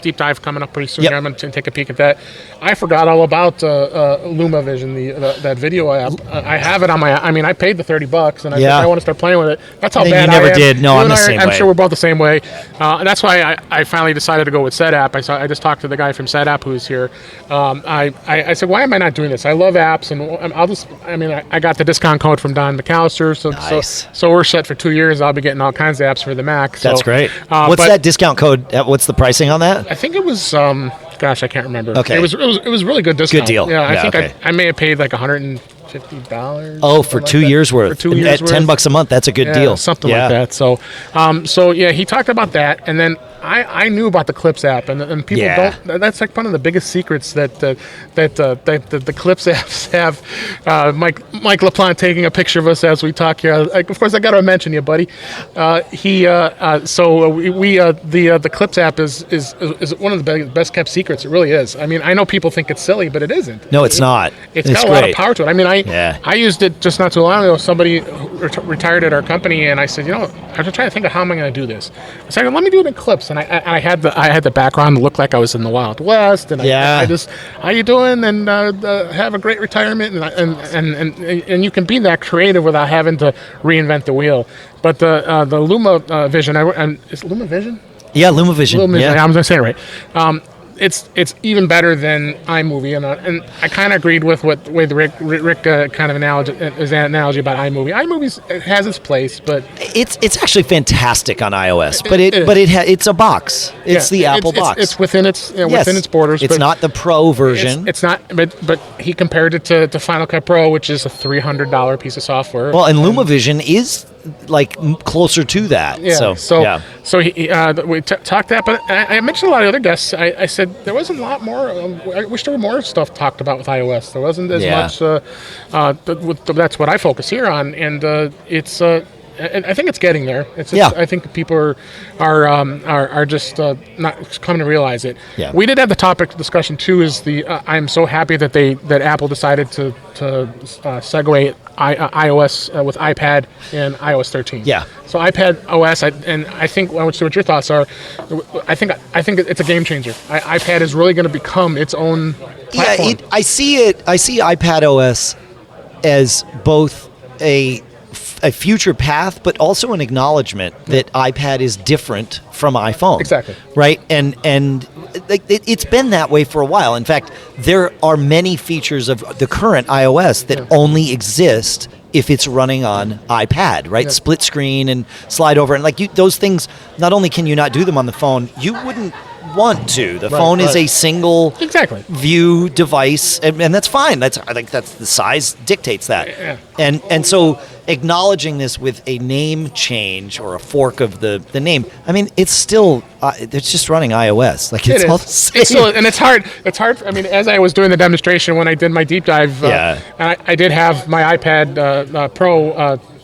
deep dive coming up pretty soon. Yep. I'm going to take a peek at that. I forgot all about LumaVision, that video app. I have it on my. I mean, I paid the $30, and I want to start playing with it. That's how bad you never I am. did. No, I'm the same way. I'm sure we're both the same way. That's why I finally decided to go with SetApp. I just talked to the guy from SetApp who's here. I said, why am I not doing this? I love apps, and I'll just. I mean, I got the discount code from Don McAllister, so we're set for 2 years. I'll be getting all kinds of apps for the Mac. So, that's great. What's that discount code? What's the pricing on that? I think it was. Gosh, I can't remember. Okay. It was really good discount. Good deal. Yeah, I think I may have paid like $150. Oh, for 2 years worth. For 2 years at $10 a month, that's a good deal. Something like that. So, he talked about that, and then I knew about the Clips app, and people don't. That's like one of the biggest secrets that the Clips apps have. Mike Laplante taking a picture of us as we talk here. Of course, I got to mention you, buddy. The Clips app is one of the best kept secrets. It really is. I mean, I know people think it's silly, but it isn't. No, it's not. It's got a lot of power to it. I mean, I used it just not too long ago. Somebody retired at our company, and I said, I was trying to think of how am I going to do this. I said, let me do it in Clips, and I had the background to look like I was in the Wild West, and I just, how you doing, and have a great retirement, and you can be that creative without having to reinvent the wheel. But the Luma Vision, is it Luma Vision? Yeah, LumaVision. Yeah. I'm going to say it right. It's even better than iMovie, and I kind of agreed with what way Rick kind of analogy about iMovie. iMovie has its place, but it's actually fantastic on iOS. But it's a box. It's the Apple box. It's within its within its borders. It's not the Pro version. It's not. But he compared it to Final Cut Pro, which is a $300 piece of software. Well, and LumaVision is like closer to that. Yeah. So we talked that, but I mentioned a lot of other guests. I said there wasn't a lot more. I wish there were more stuff talked about with iOS. There wasn't as much. That's what I focus here on, and it's. And I think it's getting there. I think people are just not coming to realize it. Yeah. We did have the topic discussion too. Is I'm so happy that Apple decided to segue iOS with iPad and iOS 13. Yeah. So iPad OS, I think I want to see what your thoughts are. I think it's a game changer. iPad is really going to become its own platform. Yeah, I see iPad OS as both a future path, but also an acknowledgement that iPad is different from iPhone. Exactly. Right? And it's been that way for a while. In fact, there are many features of the current iOS that only exist if it's running on iPad, right? Yeah. Split screen and slide over. And those things, not only can you not do them on the phone, you wouldn't want to. The phone is a single view device, and that's fine. I think that's the size dictates that. Yeah. And so acknowledging this with a name change or a fork of the name, I mean, it's still it's just running iOS. Like it's all the same. And it's hard. It's hard. I mean, as I was doing the demonstration when I did my deep dive, and I did have my iPad Pro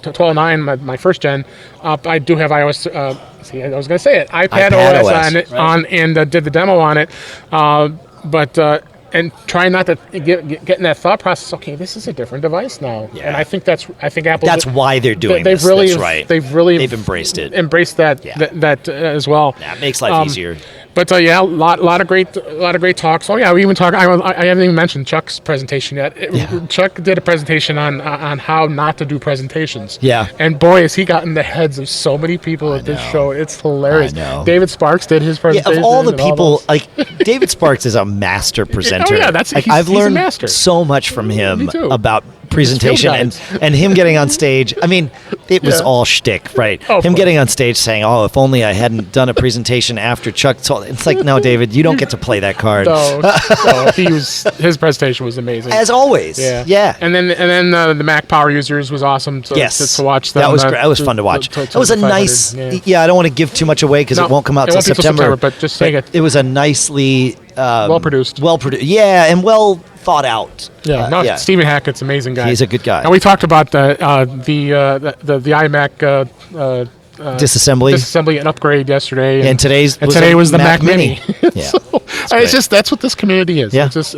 12.9, my first gen. I do have iOS. I was going to say it. iPad OS on and did the demo on it, but. And trying not to get in that thought process. Okay, this is a different device now, and I think Apple. That's why they're doing this. That's right. They've embraced it. Embraced that as well. Yeah, it makes life easier. But a lot of great talks. Oh yeah, we even talk. I haven't even mentioned Chuck's presentation yet. Chuck did a presentation on how not to do presentations. Yeah. And boy, has he gotten the heads of so many people at this show. It's hilarious. I know. David Sparks did his presentation. Yeah, of all the people, like David Sparks is a master presenter. Oh yeah, I've learned so much from him about presentation and him getting on stage. I mean, it was all shtick, right? Him getting on stage saying, "Oh, if only I hadn't done a presentation after Chuck told." It's like, no, David, you don't get to play that card. No, his presentation was amazing as always. Yeah. And then the Mac Power Users was awesome to watch. Them, that was great. That was fun to watch. That was a nice. Yeah, I don't want to give too much away because it won't come out till September. But just saying it. It was a nicely well produced. Yeah, and well thought out. Stephen Hackett's an amazing guy. He's a good guy. And we talked about the iMac disassembly and upgrade yesterday. And today was the Mac Mini. Yeah. It's that's what this community is. Yeah. Just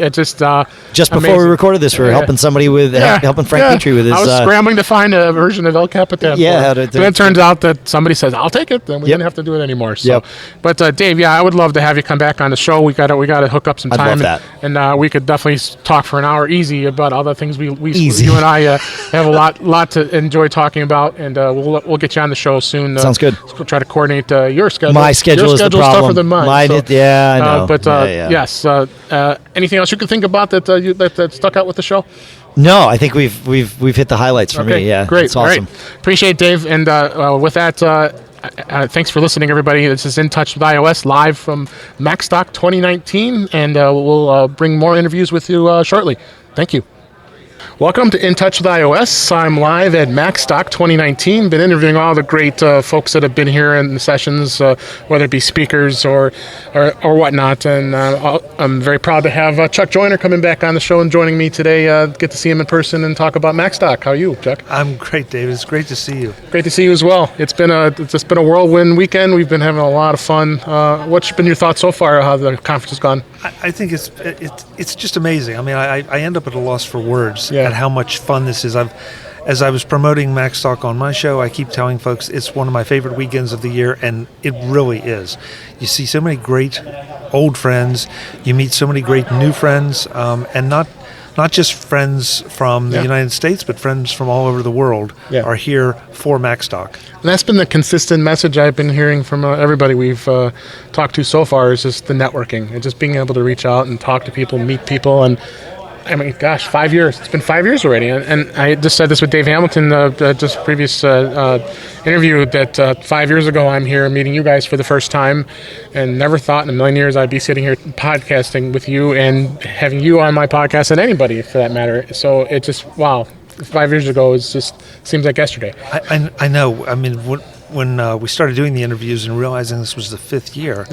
before we recorded this, we were helping somebody with helping Frank Petrie with his. I was scrambling to find a version of El Capitan. But it turns out that somebody says I'll take it, then we didn't have to do it anymore. So, but Dave, I would love to have you come back on the show. We got to hook up some time. I'd love that. And we could definitely talk for an hour easy about other things you and I have a lot to enjoy talking about, and we'll get you on the show soon. Sounds good. We'll try to coordinate your schedule. My schedule is the problem. Tougher than mine. I know. But yes. Anything else you can think about that stuck out with the show? No, I think we've hit the highlights for me. Yeah, great. It's awesome. Right. Appreciate it, Dave. And with that, thanks for listening, everybody. This is In Touch with iOS live from Macstock 2019, and we'll bring more interviews with you shortly. Thank you. Welcome to In Touch with iOS. I'm live at Macstock 2019. Been interviewing all the great folks that have been here in the sessions, whether it be speakers or whatnot. And I'm very proud to have Chuck Joyner coming back on the show and joining me today. Get to see him in person and talk about Macstock. How are you, Chuck? I'm great, David. It's great to see you. Great to see you as well. It's been a whirlwind weekend. We've been having a lot of fun. What's been your thoughts so far? How the conference has gone? I think it's just amazing. I mean, I end up at a loss for words at how much fun this is. As I was promoting Macstock on my show, I keep telling folks it's one of my favorite weekends of the year, and it really is. You see so many great old friends, you meet so many great new friends, and not just friends from the United States, but friends from all over the world are here for Macstock. And that's been the consistent message I've been hearing from everybody we've talked to so far, is just the networking and just being able to reach out and talk to people, meet people. And I mean, gosh, 5 years. It's been 5 years already. And I just said this with Dave Hamilton, just previous interview, that 5 years ago I'm here meeting you guys for the first time, and never thought in a million years I'd be sitting here podcasting with you and having you on my podcast, and anybody for that matter. So it just, wow, 5 years ago seems like yesterday. I know. I mean, when we started doing the interviews and realizing this was the fifth year,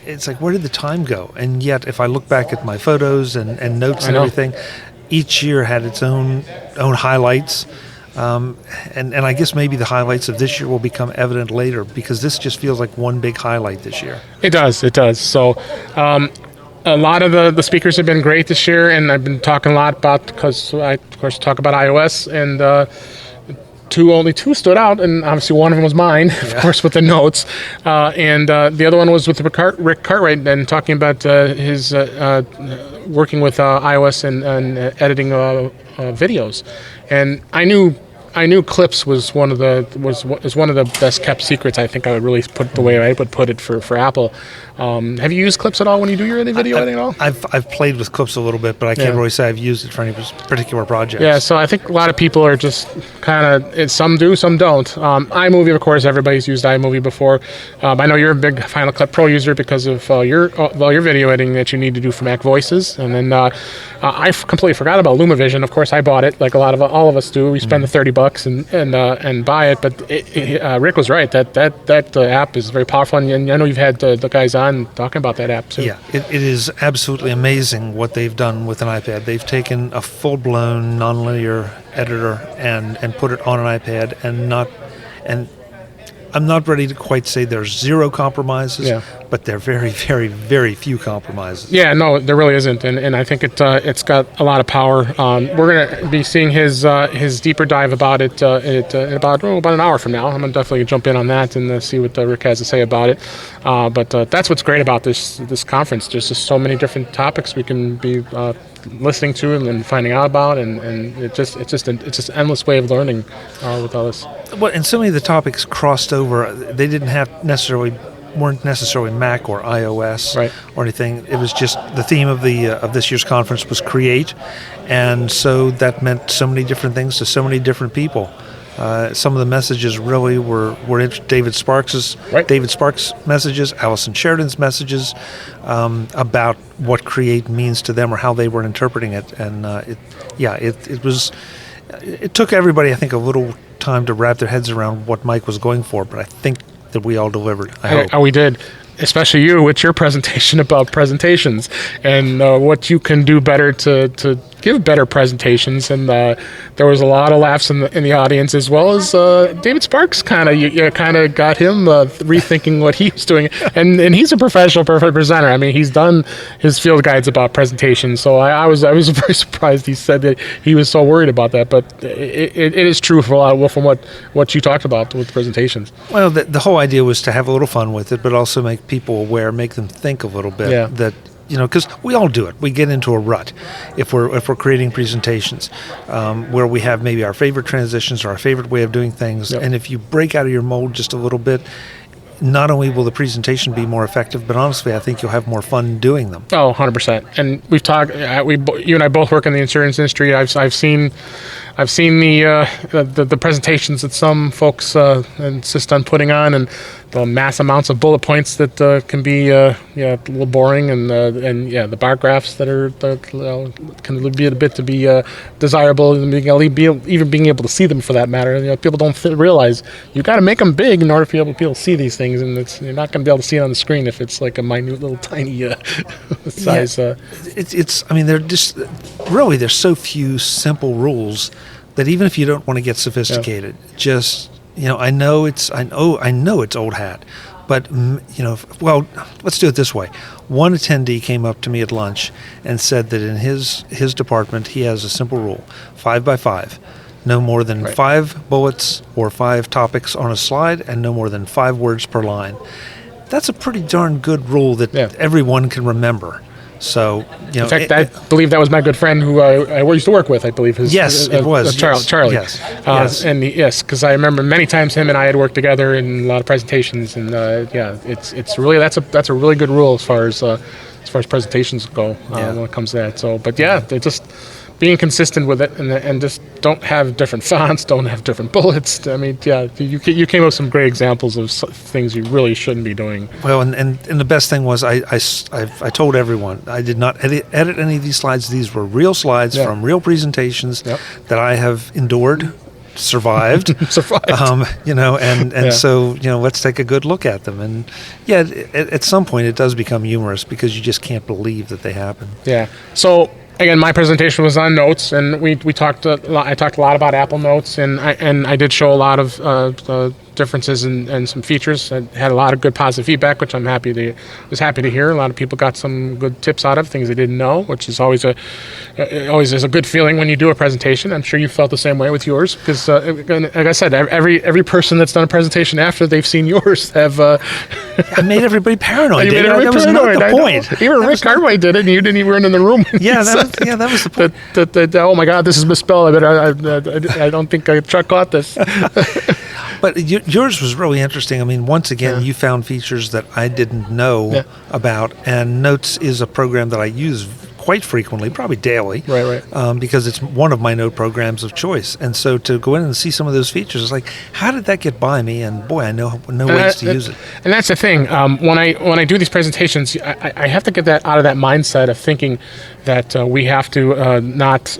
it's like, where did the time go? And yet, if I look back at my photos and notes and everything, each year had its own highlights. And I guess maybe the highlights of this year will become evident later, because this just feels like one big highlight this year. It does. So a lot of the speakers have been great this year, and I've been talking a lot about, because I, of course, talk about iOS, and only two stood out, and obviously one of them was mine, of course, with the notes, and the other one was with Rick Cartwright, and talking about his working with iOS and editing videos. And I knew I knew Clips was one of the best kept secrets. I think I would really put the way I would put it for Apple. Have you used Clips at all when you do your video editing at all? I've played with Clips a little bit, but I can't really say I've used it for any particular project. Yeah, so I think a lot of people are just kind of, some do, some don't. iMovie, of course, everybody's used iMovie before. I know you're a big Final Cut Pro user because of your video editing that you need to do for Mac Voices. And then I completely forgot about LumaVision. Of course, I bought it, like all of us do. We spend the $30 and buy it. But Rick was right. That app is very powerful, and I know you've had the guys on talking about that app too. Yeah, it is absolutely amazing what they've done with an iPad. They've taken a full-blown nonlinear editor and put it on an iPad, and I'm not ready to quite say there's zero compromises, but there are very, very, very few compromises. Yeah, no, there really isn't, and I think it's got a lot of power. We're going to be seeing his deeper dive about it in about an hour from now. I'm going to definitely jump in on that and see what Rick has to say about it. But that's what's great about this conference. There's just so many different topics we can be listening to and finding out about, and it's just an endless way of learning with all this. Well, and so many of the topics crossed over. They weren't necessarily Mac or iOS or anything. It was just the theme of this year's conference was create, and so that meant so many different things to so many different people. Some of the messages really were David Sparks' messages, Allison Sheridan's messages about what create means to them or how they were interpreting it, and it took everybody, I think, a little time to wrap their heads around what Mike was going for, but I think that we all delivered. I hope. We did. Especially you with your presentation about presentations and what you can do better to give better presentations. And there was a lot of laughs in the audience, as well as David Sparks. You kind of got him rethinking what he was doing. And he's a professional presenter. I mean, he's done his field guides about presentations. So I was very surprised he said that he was so worried about that. But it is true for a lot from what you talked about with presentations. Well, the whole idea was to have a little fun with it, but also make people aware, make them think a little bit that, because we all do it. We get into a rut if we're creating presentations where we have maybe our favorite transitions or our favorite way of doing things. And if you break out of your mold just a little bit, not only will the presentation be more effective, but honestly, I think you'll have more fun doing them. Oh, 100%. And we've talked. You and I both work in the insurance industry. I've seen the presentations that some folks insist on putting on, and the mass amounts of bullet points that can be a little boring, and the bar graphs that are can be a bit to be desirable, and even being able to see them for that matter. People don't realize you got to make them big in order for people to see these things, and you're not going to be able to see it on the screen if it's like a minute little tiny size. Yeah. I mean, there's so few simple rules that even if you don't want to get sophisticated, just I know it's old hat, but well, let's do it this way. One attendee came up to me at lunch and said that in his department he has a simple rule: 5 by 5, no more than 5 bullets or 5 topics on a slide, and no more than 5 words per line. That's a pretty darn good rule that everyone can remember. So, in fact, I believe that was my good friend who I used to work with. I believe it was Charlie. Yes. And because I remember many times him and I had worked together in a lot of presentations, and it's really that's a really good rule as far as presentations go when it comes to that. So, but they're just being consistent with it, and just don't have different fonts, don't have different bullets. I mean, you came up with some great examples of things you really shouldn't be doing. Well, and the best thing was I told everyone I did not edit any of these slides. These were real slides from real presentations that I have endured, survived. So let's take a good look at them. And at some point it does become humorous because you just can't believe that they happen. Yeah. So. Again, my presentation was on Notes, and we talked a lot. I talked a lot about Apple Notes, and I did show a lot of differences and some features. I had a lot of good positive feedback, which was happy to hear. A lot of people got some good tips out of things they didn't know, which is always is a good feeling when you do a presentation. I'm sure you felt the same way with yours, because like I said, every person that's done a presentation after they've seen yours have I made everybody paranoid. You made That was not the point. Even Rick Cartwright did it, and you weren't in the room. Yeah, that was the point. Oh my God, this is misspelled. I don't think Chuck caught this. But yours was really interesting. I mean, once again, you found features that I didn't know about, and Notes is a program that I use quite frequently, probably daily, right. Because it's one of my note programs of choice. And so to go in and see some of those features, it's like, how did that get by me? And boy, I know ways to use it. And that's the thing. When I do these presentations, I have to get that out of that mindset of thinking that we have to not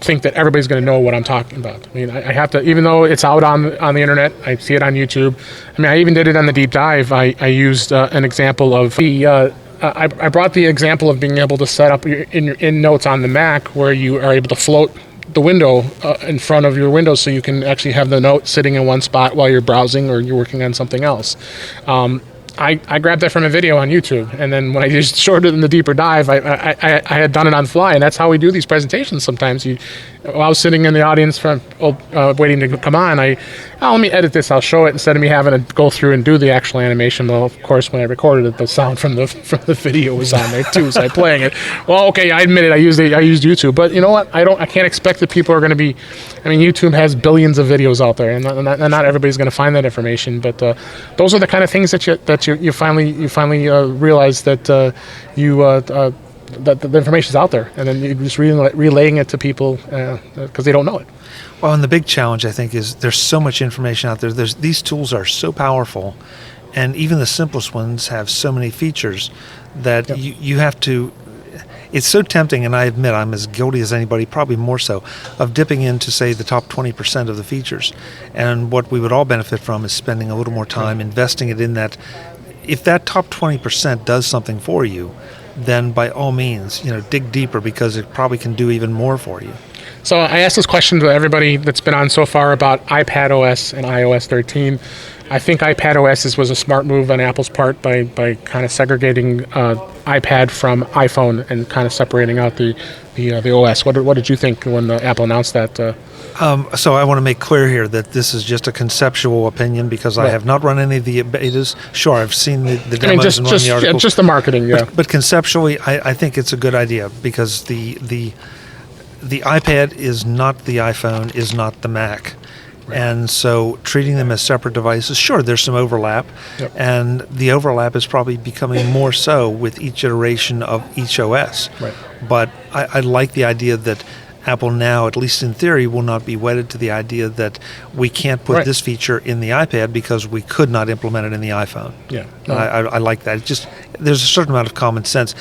think that everybody's going to know what I'm talking about. I mean, I have to, even though it's out on the internet, I see it on YouTube. I mean, I even did it on the deep dive. I used an example of the. I brought the example of being able to set up in Notes on the Mac where you are able to float the window in front of your window so you can actually have the note sitting in one spot while you're browsing or you're working on something else. I grabbed that from a video on YouTube, and then when I just showed it in the deeper dive, I had done it on the fly, and that's how we do these presentations sometimes. While I was sitting in the audience waiting to come on, let me edit this, I'll show it instead of me having to go through and do the actual animation. Well, of course, when I recorded it, the sound from the video was on there too, so I'm playing it. Well, okay, I admit it, I used YouTube, but you know what? I can't expect that people are going to be. I mean, YouTube has billions of videos out there, and not everybody's going to find that information. But those are the kind of things that you finally realize that that the information's out there, and then you're just relaying it to people because they don't know it. Well, and the big challenge, I think, is there's so much information out there. These tools are so powerful, and even the simplest ones have so many features that you have to. It's so tempting, and I admit I'm as guilty as anybody, probably more so, of dipping into, say, the top 20% of the features. And what we would all benefit from is spending a little more time investing it in that. If that top 20% does something for you, then by all means, dig deeper, because it probably can do even more for you. So I asked this question to everybody that's been on so far about iPad OS and iOS 13. I think iPad OS was a smart move on Apple's part by kind of segregating iPad from iPhone and kind of separating out the OS. What did you think when Apple announced that? So I want to make clear here that this is just a conceptual opinion, because I have not run any of the betas. Sure, I've seen the demos and run the articles. Just the marketing, yeah. But conceptually, I think it's a good idea, because the iPad is not the iPhone, is not the Mac. Right. And so treating them as separate devices, sure, there's some overlap, and the overlap is probably becoming more so with each iteration of each OS. Right. But I like the idea that Apple now, at least in theory, will not be wedded to the idea that we can't put this feature in the iPad because we could not implement it in the iPhone. Yeah, no. I like that. There's a certain amount of common sense.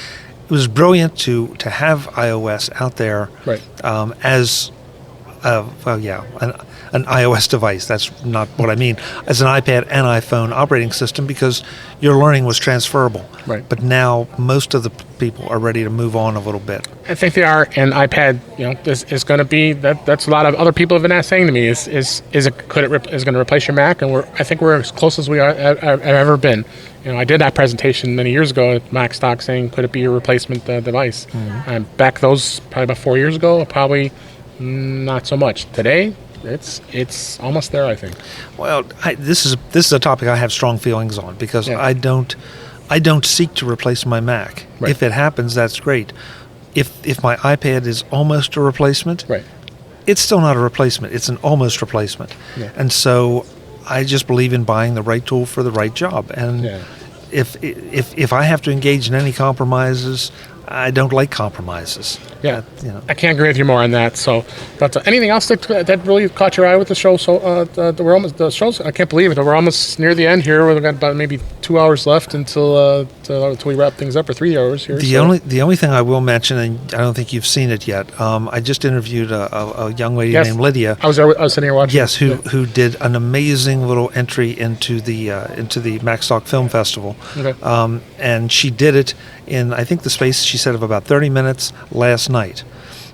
It was brilliant to have iOS out there as an iOS device. That's not what I mean. As an iPad and iPhone operating system, because your learning was transferable. Right. But now most of the people are ready to move on a little bit. I think they are, and iPad, is going to be that. That's a lot of other people have been saying to me is going to replace your Mac, and I think we're as close as we have ever been. I did that presentation many years ago at Macstock saying, could it be a replacement device? Mm-hmm. Back those probably about 4 years ago, probably not so much. Today, it's almost there, I think. Well, this is a topic I have strong feelings on, because I don't seek to replace my Mac. Right. If it happens, that's great. If my iPad is almost a replacement, it's still not a replacement. It's an almost replacement. Yeah. And so I just believe in buying the right tool for the right job. And if I have to engage in any compromises, I don't like compromises. Yeah, I can't agree with you more on that. So, but anything else that really caught your eye with the show? So we're almost the show's. I can't believe it. We're almost near the end here. We've got about maybe 2 hours left until we wrap things up, or 3 hours here. The only thing I will mention, and I don't think you've seen it yet. I just interviewed a young lady named Lydia. I was sitting here watching. Yes, who did an amazing little entry into the Macstock Film Festival. Okay. And she did it in, I think, the space, she said, of about 30 minutes last night.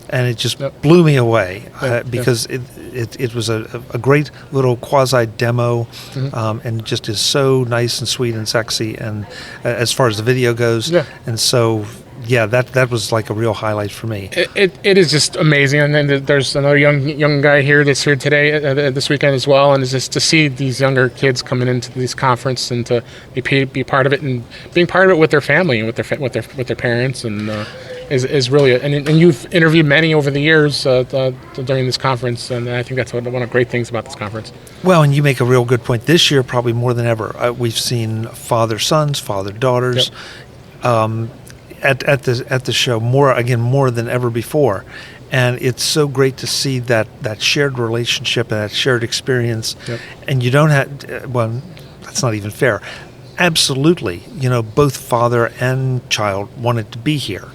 And it just blew me away because it was a great little quasi-demo, and just is so nice and sweet and sexy, and as far as the video goes. Yeah. And so yeah, that was like a real highlight for me. It is just amazing, and then there's another young guy here that's here today, this weekend as well, and it's just to see these younger kids coming into this conference and to be part of it and being part of it with their family and with their parents and. Is really and you've interviewed many over the years during this conference, and I think that's one of the great things about this conference. Well, and you make a real good point. This year, probably more than ever, we've seen father-sons, father-daughters at the show more than ever before, and it's so great to see that shared relationship and that shared experience. Yep. And you don't have that's not even fair. Absolutely, both father and child wanted to be here.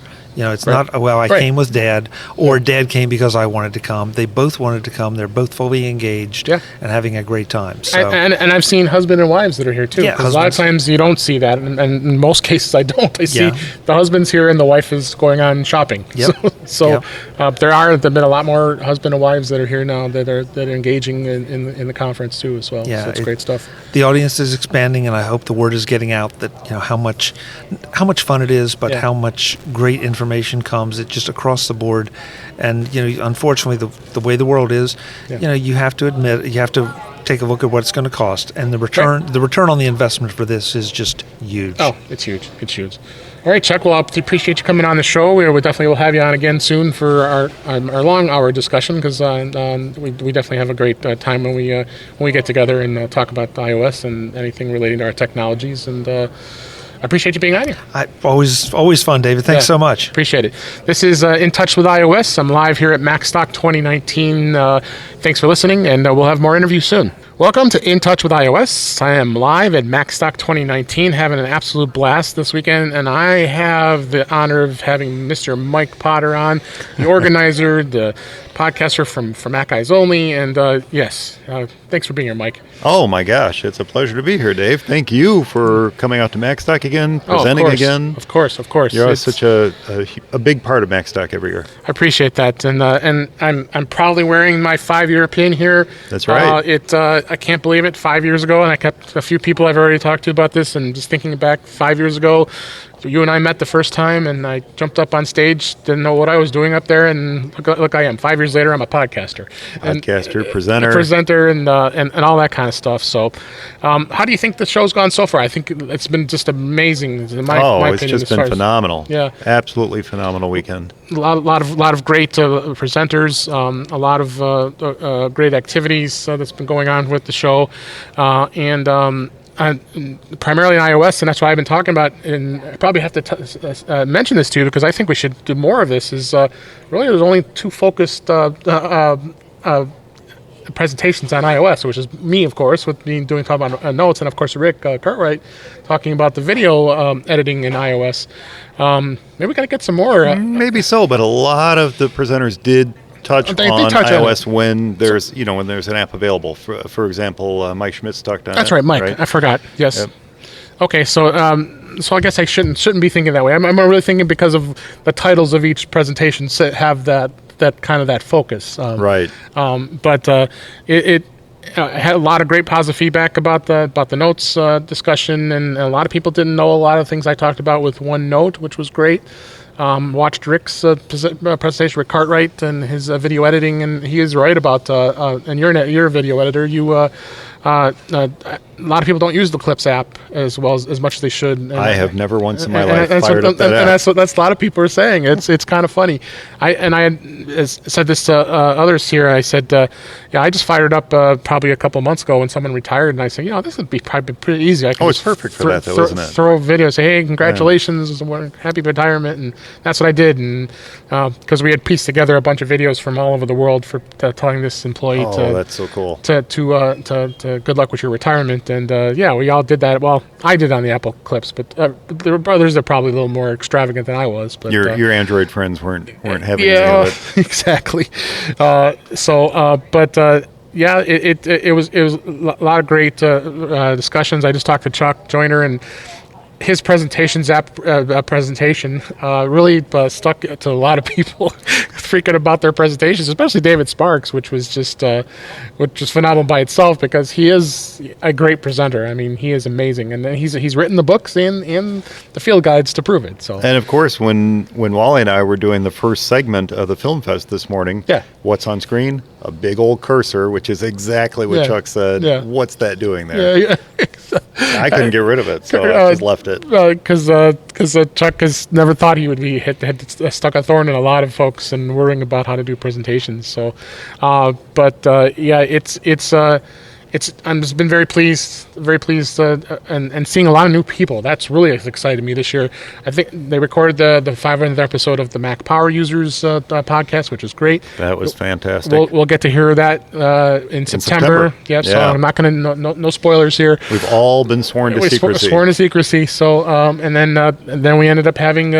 It's not, I came with Dad, or Dad came because I wanted to come. They both wanted to come. They're both fully engaged and having a great time. So, and I've seen husband and wives that are here, too. Because a lot of times you don't see that, and in most cases I don't. I see the husband's here and the wife is going on shopping. Yep. So there have been a lot more husband and wives that are here now that are engaging in the conference, too, as well. Yeah, so it's great stuff. The audience is expanding, and I hope the word is getting out that how much fun it is, but how much great information comes. It's just across the board, and unfortunately, the way the world is, you have to admit, you have to take a look at what it's going to cost, and the return on the investment for this is just huge. Oh, it's huge. It's huge. All right, Chuck. Well, I appreciate you coming on the show. We definitely will have you on again soon for our long hour discussion, because we definitely have a great time when we get together and talk about iOS and anything relating to our technologies. And I appreciate you being on here. Always fun, David. Thanks so much. Appreciate it. This is In Touch with iOS. I'm live here at Macstock 2019. Thanks for listening, and we'll have more interviews soon. Welcome to In Touch with iOS. I am live at Macstock 2019, having an absolute blast this weekend, and I have the honor of having Mr. Mike Potter on, the organizer, the podcaster from Mac Eyes Only, and thanks for being here, Mike. Oh my gosh, it's a pleasure to be here, Dave. Thank you for coming out to Macstock again, presenting again. Of course. You're such a big part of Macstock every year. I appreciate that, and I'm proudly wearing my 5-year pin here. That's right. I can't believe it. 5 years ago, and I kept a few people I've already talked to about this, and just thinking back 5 years ago. So you and I met the first time, and I jumped up on stage, didn't know what I was doing up there, and look I am. 5 years later, I'm a podcaster. Presenter, and all that kind of stuff. So how do you think the show's gone so far? I think it's been just amazing. It's just been phenomenal. Yeah. Absolutely phenomenal weekend. A lot of great presenters, a lot of great activities that's been going on with the show, and primarily in iOS, and that's why I've been talking about, and I probably have to mention this to you because I think we should do more of this, is really there's only two focused presentations on iOS, which is me, of course, with me talking about notes, and of course Rick Cartwright talking about the video editing in iOS. Maybe we got to get some more. Maybe so, but a lot of the presenters did touch on iOS when there's an app available. For example, Mike Schmidt's talked on. That's right, Mike. Right? I forgot. Yes. Yep. Okay, so I guess I shouldn't be thinking that way. I'm really thinking because of the titles of each presentation have that kind of that focus. Right. But it had a lot of great positive feedback about the notes discussion, and a lot of people didn't know a lot of things I talked about with OneNote, which was great. Watched Rick's presentation, Rick Cartwright, and his video editing, and he is right about. And you're a video editor. A lot of people don't use the Clips app as much as they should. And I have never once in my life fired up that app. And that's a lot of people are saying. It's kind of funny. I had said this to others here. I said, I just fired up probably a couple months ago when someone retired, and I said, this would be probably pretty easy. I can it's perfect for that, though, isn't it? Throw a video, say, hey, congratulations, happy retirement, and that's what I did. And because we had pieced together a bunch of videos from all over the world for telling this employee that's so cool. To good luck with your retirement, and we all did that. Well, I did on the Apple Clips, but there were others that are probably a little more extravagant than I was. But your Android friends weren't having any of it. Exactly. It was a lot of great discussions. I just talked to Chuck Joyner, and his presentation really stuck to a lot of people freaking about their presentations, especially David Sparks, which was phenomenal by itself because he is a great presenter. I mean, he is amazing, and he's written the books and the field guides to prove it. So, and of course, when Wally and I were doing the first segment of the Film Fest this morning, what's on screen? A big old cursor, which is exactly what Chuck said. Yeah. What's that doing there? Yeah. I couldn't get rid of it, so I just left it. Because Chuck has never thought he would be stuck a thorn in a lot of folks and worrying about how to do presentations. So, I'm just been very pleased, and seeing a lot of new people. That's really excited me this year. I think they recorded the 500th episode of the Mac Power Users podcast, which was great. That was fantastic. We'll get to hear that in September. Yeah, so I'm not going to no spoilers here. We've all been sworn to secrecy. Sworn to secrecy. So and then we ended up having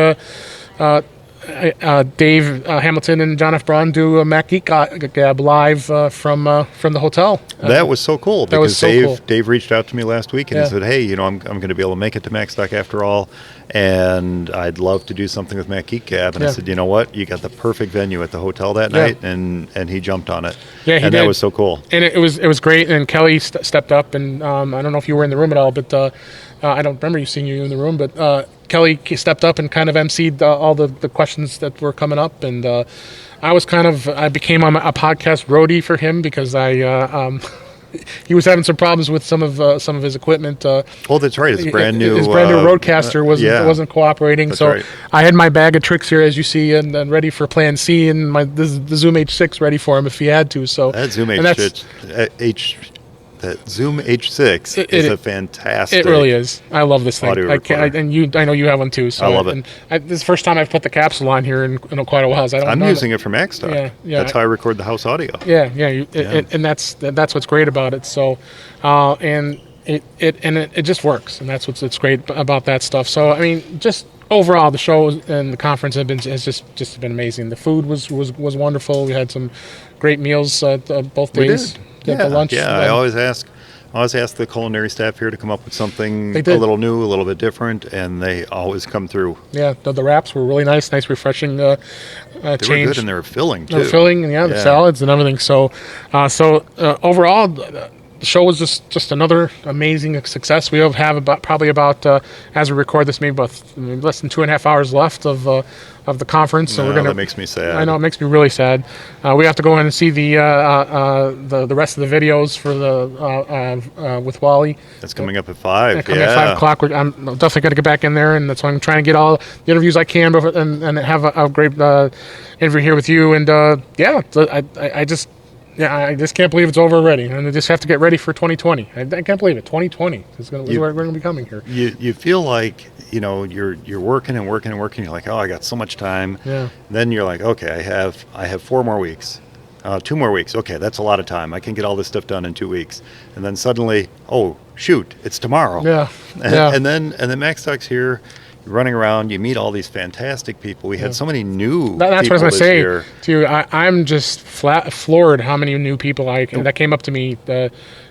Dave Hamilton and John F. Braun do a Mac Geek Gab live from the hotel. That was so cool because Dave reached out to me last week and he said, "Hey, I'm going to be able to make it to Macstock after all, and I'd love to do something with Mac Geek Gab." And I said, "You know what? You got the perfect venue at the hotel that night," and he jumped on it. Yeah, he did. That was so cool. And it was great. And Kelly stepped up, and I don't know if you were in the room at all, but I don't remember seeing you in the room, but. Kelly stepped up and kind of emceed all the questions that were coming up, and I became a podcast roadie for him because he was having some problems with some of his equipment. That's right. His brand new Roadcaster wasn't cooperating. That's right. I had my bag of tricks here, as you see, and ready for Plan C, and the Zoom H6 ready for him if he had to. So that Zoom H6 is a fantastic. It really is. I love this thing. I know you have one too. So I love it. This is the first time I've put the capsule on here in quite a while. I'm using it for Macstock. Yeah. That's how I record the house audio. And that's what's great about it. So, and it just works, and that's what's great about that stuff. So I mean, just overall, the show and the conference has just been amazing. The food was wonderful. We had some great meals both days. We did. The lunch. Yeah, I always ask the culinary staff here to come up with something a little new, a little bit different, and they always come through. Yeah, the wraps were really nice, refreshing they were good, and they were filling too. They were filling, the salads and everything. So overall, the show was just another amazing success. We have probably about as we record this, maybe about less than 2.5 hours left of the conference. So that makes me sad. I know, it makes me really sad. We have to go in and see the rest of the videos for the with Wally. That's coming up at 5. Coming at 5 o'clock. I'm definitely going to get back in there, and that's why I'm trying to get all the interviews I can, and have a great interview here with you. And I just can't believe it's over already, and I just have to get ready for 2020. I can't believe it. 2020 is we're going to be coming here. You feel like you're working and working and working. You're like, oh, I got so much time. Yeah. Then you're like, okay, I have 4 more weeks, 2 more weeks. Okay, that's a lot of time. I can get all this stuff done in 2 weeks. And then suddenly, oh shoot, it's tomorrow. Yeah. And then Macstock's here. You're running around, you meet all these fantastic people. We had so many new That's people what I was going to say to you. I'm just floored how many new people that came up to me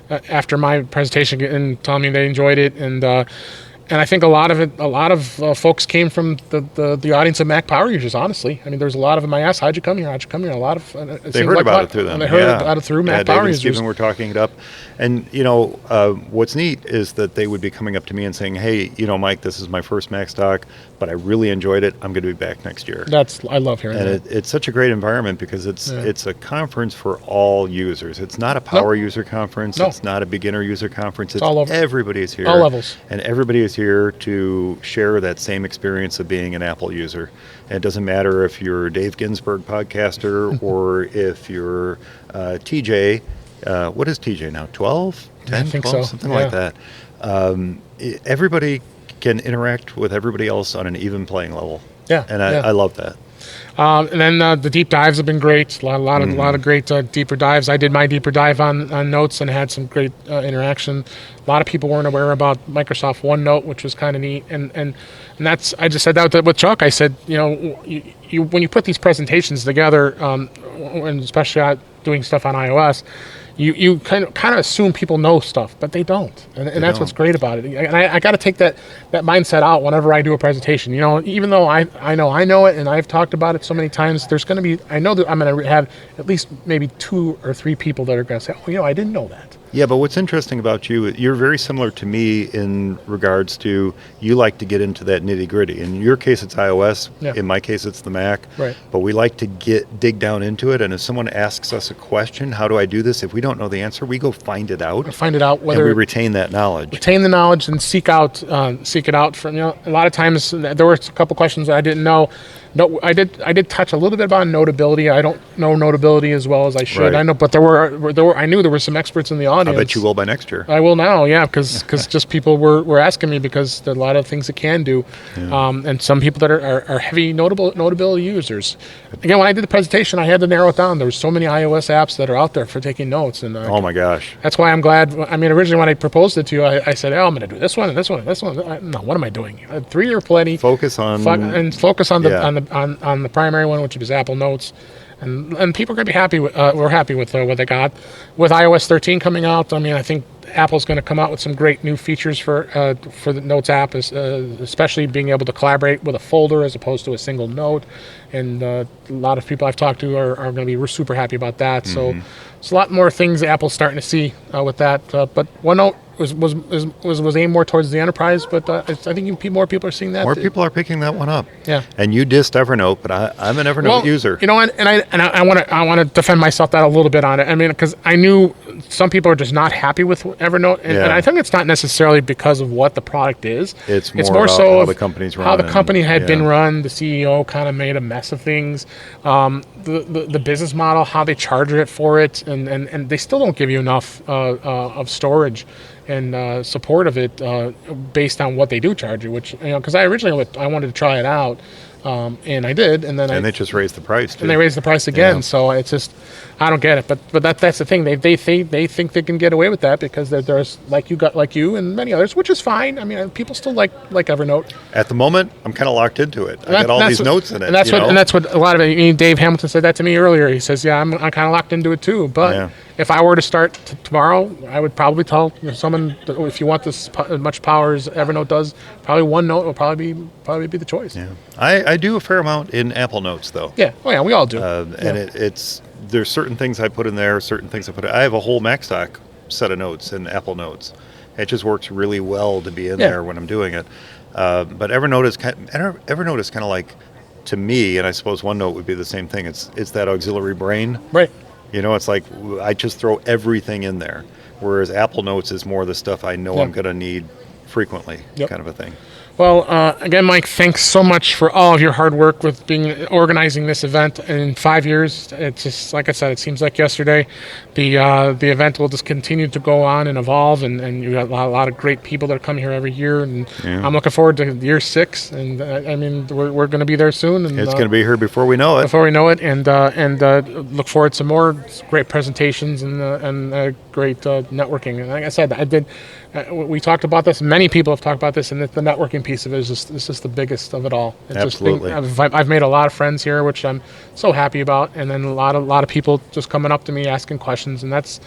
after my presentation and telling me they enjoyed it, and I think a lot of folks came from the audience of Mac Power Users. Honestly, I mean, there's a lot of them. I asked, "How'd you come here? How'd you come here?" A lot of they heard about it through them. They heard about it through Mac Power Users. Stephen were talking it up, and what's neat is that they would be coming up to me and saying, "Hey, Mike, this is my first Macstock, but I really enjoyed it. I'm going to be back next year." I love hearing that. And it's such a great environment because it's a conference for all users. It's not a power user conference. It's not a beginner user conference. It's all over. Everybody is here. All levels. And everybody is here to share that same experience of being an Apple user. And it doesn't matter if you're a Dave Ginsburg podcaster or if you're TJ. What is TJ now? 12? 10? I think 12? so. Something like that. Everybody can interact with everybody else on an even playing level. Yeah. And I love that. And then the deep dives have been great. A lot of great deeper dives. I did my deeper dive on notes and had some great interaction. A lot of people weren't aware about Microsoft OneNote, which was kind of neat. And that's, I just said that with Chuck. I said, when you put these presentations together, and especially doing stuff on iOS, you kind of assume people know stuff, but they don't, and that's what's great about it. And I got to take that mindset out whenever I do a presentation. Even though I know it, and I've talked about it so many times, I know that I'm going to have at least maybe 2 or 3 people that are going to say, oh, I didn't know that. Yeah, but what's interesting about you're very similar to me in regards to you like to get into that nitty gritty. In your case, it's iOS. Yeah. In my case, it's the Mac. Right. But we like to dig down into it. And if someone asks us a question, how do I do this? If we don't know the answer, we go find it out. Whether and we retain that knowledge. Retain the knowledge and seek it out from. A lot of times there were a couple questions that I didn't know. No, I did touch a little bit about Notability. I don't know Notability as well as I should. Right. I know, but I knew there were some experts in the audience. I bet you will by next year. I will now, yeah, because just people were asking me because there are a lot of things it can do, and some people that are heavy Notability users. Again, when I did the presentation, I had to narrow it down. There were so many iOS apps that are out there for taking notes, and oh my gosh, that's why I'm glad. I mean, originally when I proposed it to you, I said, I'm going to do this one and this one and this one. No, what am I doing? 3 are plenty. Focus on the primary one, which is Apple Notes, and people are going to be happy. We're happy with what they got. With iOS 13 coming out, I mean, I think Apple's going to come out with some great new features for the Notes app, especially being able to collaborate with a folder as opposed to a single note. And a lot of people I've talked to are going to be super happy about that. Mm-hmm. So it's a lot more things Apple's starting to see with that. But OneNote was aimed more towards the enterprise, but I think more people are seeing that. More people are picking that one up. Yeah. And you dissed Evernote, but I'm an Evernote user. I want to defend myself that a little bit on it. I mean, because I knew some people are just not happy with Evernote, and I think it's not necessarily because of what the product is. It's more so how the company's run. How the company had been run. The CEO kind of made a mess of things. The business model, how they charge it for it, and they still don't give you enough of storage and support of it based on what they do charge you, which, because I originally wanted to try it out, and I did, and then they just raised the price too. And they raised the price again, so it's just, I don't get it. But that's the thing. They think they can get away with that because there's like you and many others, which is fine. I mean, people still like Evernote. At the moment, I'm kind of locked into it. I got all these notes in it, and that's what a lot of it. Dave Hamilton said that to me earlier. He says, "Yeah, I'm kind of locked into it too." But if I were to start tomorrow, I would probably tell someone, if you want as much power as Evernote does, probably OneNote will probably be the choice. Yeah, I do a fair amount in Apple Notes though. Yeah, we all do. And it's there's certain things I put in there, certain things I have a whole Macstock set of notes in Apple Notes. It just works really well to be in there when I'm doing it. But Evernote is kind of like, to me, and I suppose OneNote would be the same thing. It's that auxiliary brain. Right. It's like I just throw everything in there, whereas Apple Notes is more the stuff I know I'm going to need frequently, kind of a thing. Well, again, Mike, thanks so much for all of your hard work with organizing this event in 5 years. It's just, like I said, it seems like yesterday. The event will just continue to go on and evolve, and you got a lot of great people that come here every year, and I'm looking forward to year 6. And I mean, we're going to be there soon. And it's going to be here before we know it. And look forward to more great presentations and great networking. And like I said, we talked about this. Many people have talked about this, and the networking piece of it is just the biggest of it all. Absolutely. I've made a lot of friends here, which I'm so happy about, and then a lot of people just coming up to me asking questions, and that's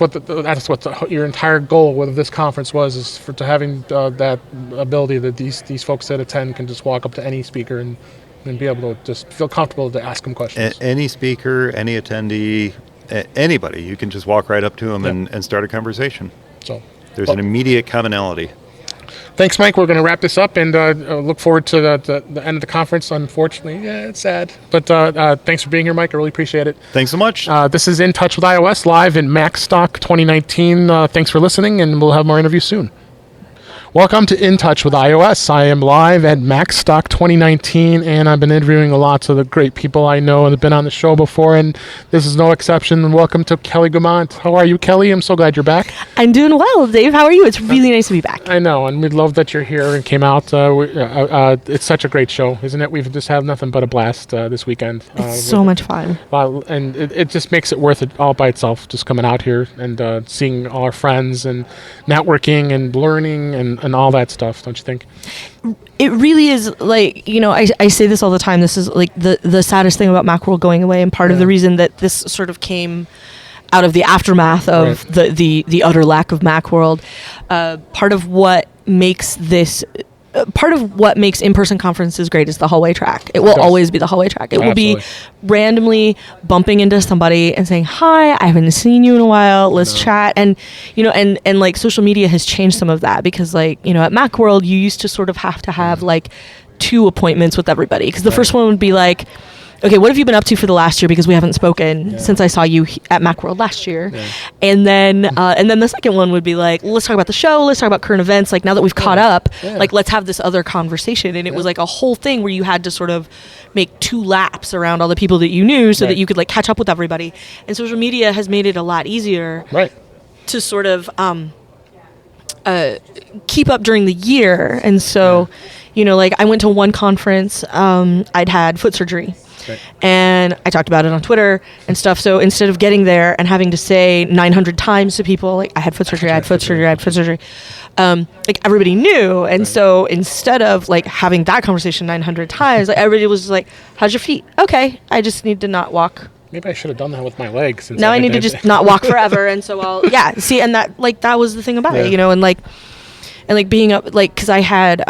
what your entire goal with this conference is to having that ability that these folks that attend can just walk up to any speaker and be able to just feel comfortable to ask them questions. Any speaker, any attendee, anybody, you can just walk right up to them and start a conversation. So there's an immediate commonality. Thanks, Mike. We're going to wrap this up and look forward to the end of the conference. Unfortunately, it's sad. But thanks for being here, Mike. I really appreciate it. Thanks so much. This is In Touch with iOS live in Macstock 2019. Thanks for listening, and we'll have more interviews soon. Welcome to In Touch with iOS. I am live at Macstock 2019, and I've been interviewing lots of the great people I know and have been on the show before, and this is no exception. Welcome to Kelly Guimont. How are you, Kelly? I'm so glad you're back. I'm doing well, Dave. How are you? It's really nice to be back. I know, and we love that you're here and came out. It's such a great show, isn't it? We've just had nothing but a blast this weekend. It's so much fun. And it just makes it worth it all by itself, just coming out here and seeing all our friends and networking and learning and all that stuff, don't you think? It really is, like, I say this all the time. This is like the saddest thing about Macworld going away, and part of the reason that this sort of came out of the aftermath of the utter lack of Macworld. Part of what makes in-person conferences great is the hallway track. It will always be the hallway track. It will be randomly bumping into somebody and saying, hi, I haven't seen you in a while. Let's chat. And, and like social media has changed some of that because like, at Macworld, you used to sort of have to have like 2 appointments with everybody. Because the first one would be like, okay, what have you been up to for the last year? Because we haven't spoken since I saw you at Macworld last year. Yeah. And then the second one would be like, let's talk about the show. Let's talk about current events. Like now that we've caught up, like let's have this other conversation. And it was like a whole thing where you had to sort of make 2 laps around all the people that you knew so that you could like catch up with everybody. And social media has made it a lot easier to sort of keep up during the year. And so, like I went to one conference, I'd had foot surgery. And I talked about it on Twitter and stuff. So instead of getting there and having to say 900 times to people, like, I had foot surgery, like everybody knew. And so instead of like having that conversation 900 times, like everybody was just like, how's your feet? Okay, I just need to not walk. Maybe I should have done that with my legs. Now I need to just not walk forever. And so I'll, see, and that was the thing about it, and being up, like, cause I had,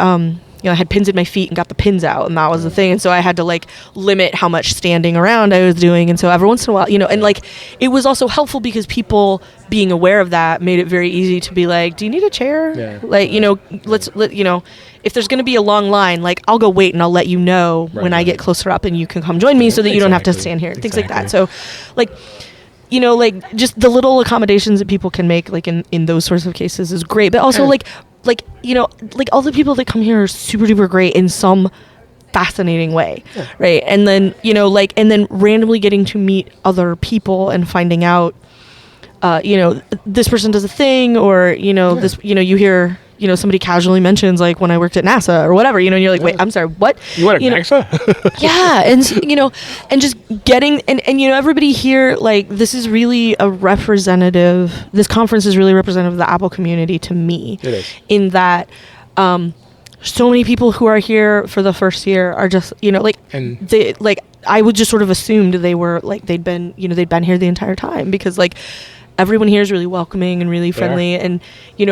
I had pins in my feet and got the pins out, and that was the thing. And so I had to like limit how much standing around I was doing. And so every once in a while, and like it was also helpful because people being aware of that made it very easy to be like, do you need a chair? Yeah. Like, if there's going to be a long line, like I'll go wait and I'll let you know when I get closer up and you can come join me so that you don't have to stand here. Things like that. So like, like just the little accommodations that people can make like in those sorts of cases is great. But also like all the people that come here are super duper great in some fascinating way, right? And then and then randomly getting to meet other people and finding out this person does a thing, or this you hear somebody casually mentions like when I worked at NASA or whatever, and you're like, wait, I'm sorry, what? You went at NASA? Yeah, and and just getting and everybody here, like this is really this conference is really representative of the Apple community to me. It is. In that so many people who are here for the first year are just I would just sort of assumed they were like they'd been here the entire time, because like everyone here is really welcoming and really friendly, and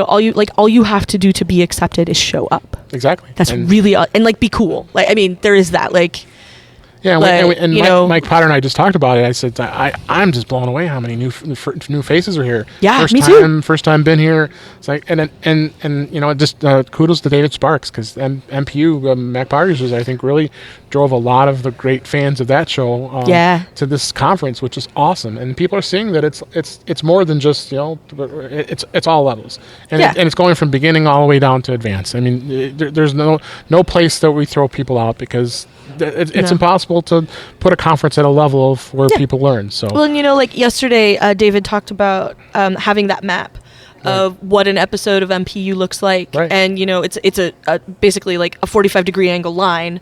all you have to do to be accepted is show up. Exactly. That's really and like be cool. Like, I mean, there is that like. Yeah, Mike Potter and I just talked about it. I said I'm just blown away how many new faces are here. Yeah, me too. First time been here. It's like and just kudos to David Sparks, because MPU Mac Power Users, I think, really drove a lot of the great fans of that show to this conference, which is awesome. And people are seeing that it's more than just it's all levels, and it's going from beginning all the way down to advanced. I mean, there's no place that we throw people out, because it's impossible to put a conference at a level of where people learn. So like yesterday, David talked about having that map of what an episode of MPU looks like, and it's a basically like a 45-degree angle line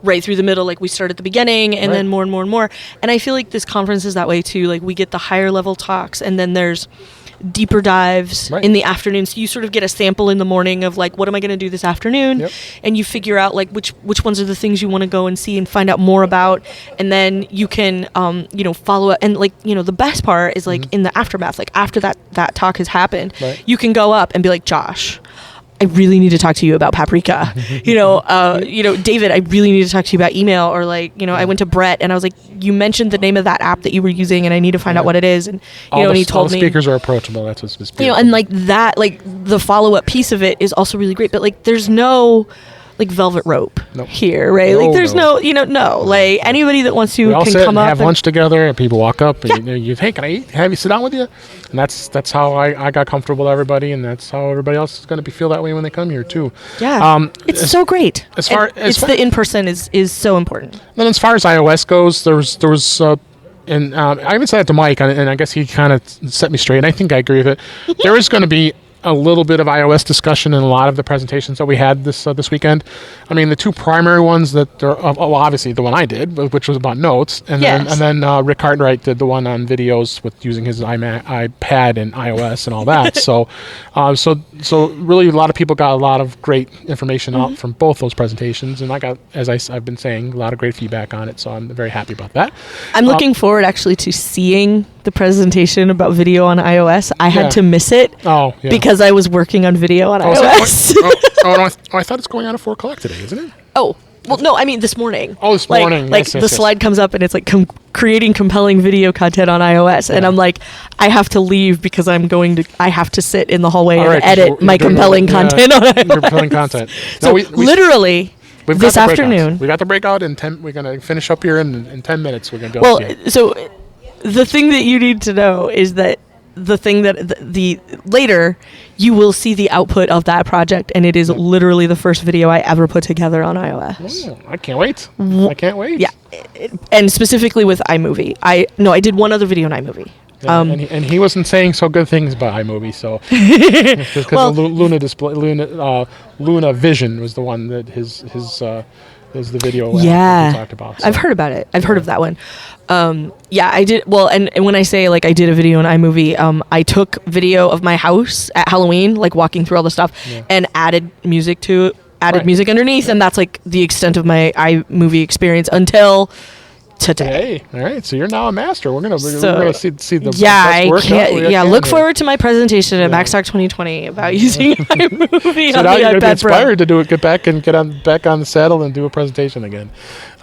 right through the middle, like we start at the beginning and then more and more and more. And I feel like this conference is that way too. Like we get the higher level talks, and then there's deeper dives in the afternoon, so you sort of get a sample in the morning of like, what am I going to do this afternoon, and you figure out like which ones are the things you want to go and see and find out more about, and then you can follow up. And like the best part is like in the aftermath, like after that talk has happened, you can go up and be like, Josh, I really need to talk to you about Paprika. David, I really need to talk to you about email. Or like, I went to Brett and I was like, you mentioned the name of that app that you were using, and I need to find out what it is. And and he told me all the speakers are approachable. That's what's beautiful. And like that, like the follow up piece of it is also really great. But like, there's no like velvet rope here, right? Like there's no like anybody that wants to can come up, have lunch together, and people walk up and you hey, can I eat? Have you sit down with you? And that's how I got comfortable with everybody, and that's how everybody else is going to feel that way when they come here too. Yeah, it's so great. The in person is so important. Then as far as iOS goes, there was. And I even said that to Mike, and I guess he kind of set me straight, and I think I agree with it. There is going to be a little bit of iOS discussion in a lot of the presentations that we had this weekend. I mean, the two primary ones that are obviously the one I did, which was about notes, and then Rick Cartwright did the one on videos with using his iPad and iOS and all that. So really, a lot of people got a lot of great information out from both those presentations, and I got, as I've been saying, a lot of great feedback on it. So I'm very happy about that. I'm looking forward actually to seeing the presentation about video on iOS. I had to miss it because I was working on video on iOS. I thought it's going on at 4 o'clock today, isn't it? Oh, well, no, I mean this morning. Oh, this morning. Like the slide comes up and it's like creating compelling video content on iOS, and I'm like, I have to leave because I have to sit in the hallway and edit my compelling content on iOS. Your compelling content. So literally. This afternoon. We got the breakout in 10. We're going to finish up here in 10 minutes. We're going to be able to see it. So the thing that you need to know is that the thing that the later you will see the output of that project, and it is literally the first video I ever put together on iOS. Oh, I can't wait. I can't wait. Yeah. And specifically with iMovie. I did one other video in iMovie. Yeah, and he wasn't saying so good things about iMovie, so because Luna Vision was the one that his is the video that we talked about. So. I've heard about it. I've heard of that one. I did. Well, and when I say like I did a video in iMovie, I took video of my house at Halloween, like walking through all the stuff, and added music to it. Music underneath, and that's like the extent of my iMovie experience until today. All right, so you're now a master. We're gonna see the best work. Look forward to my presentation at Macstock 2020 about using iMovie on the iPad Pro. You're gonna be inspired to do it. Get back on the saddle and do a presentation again.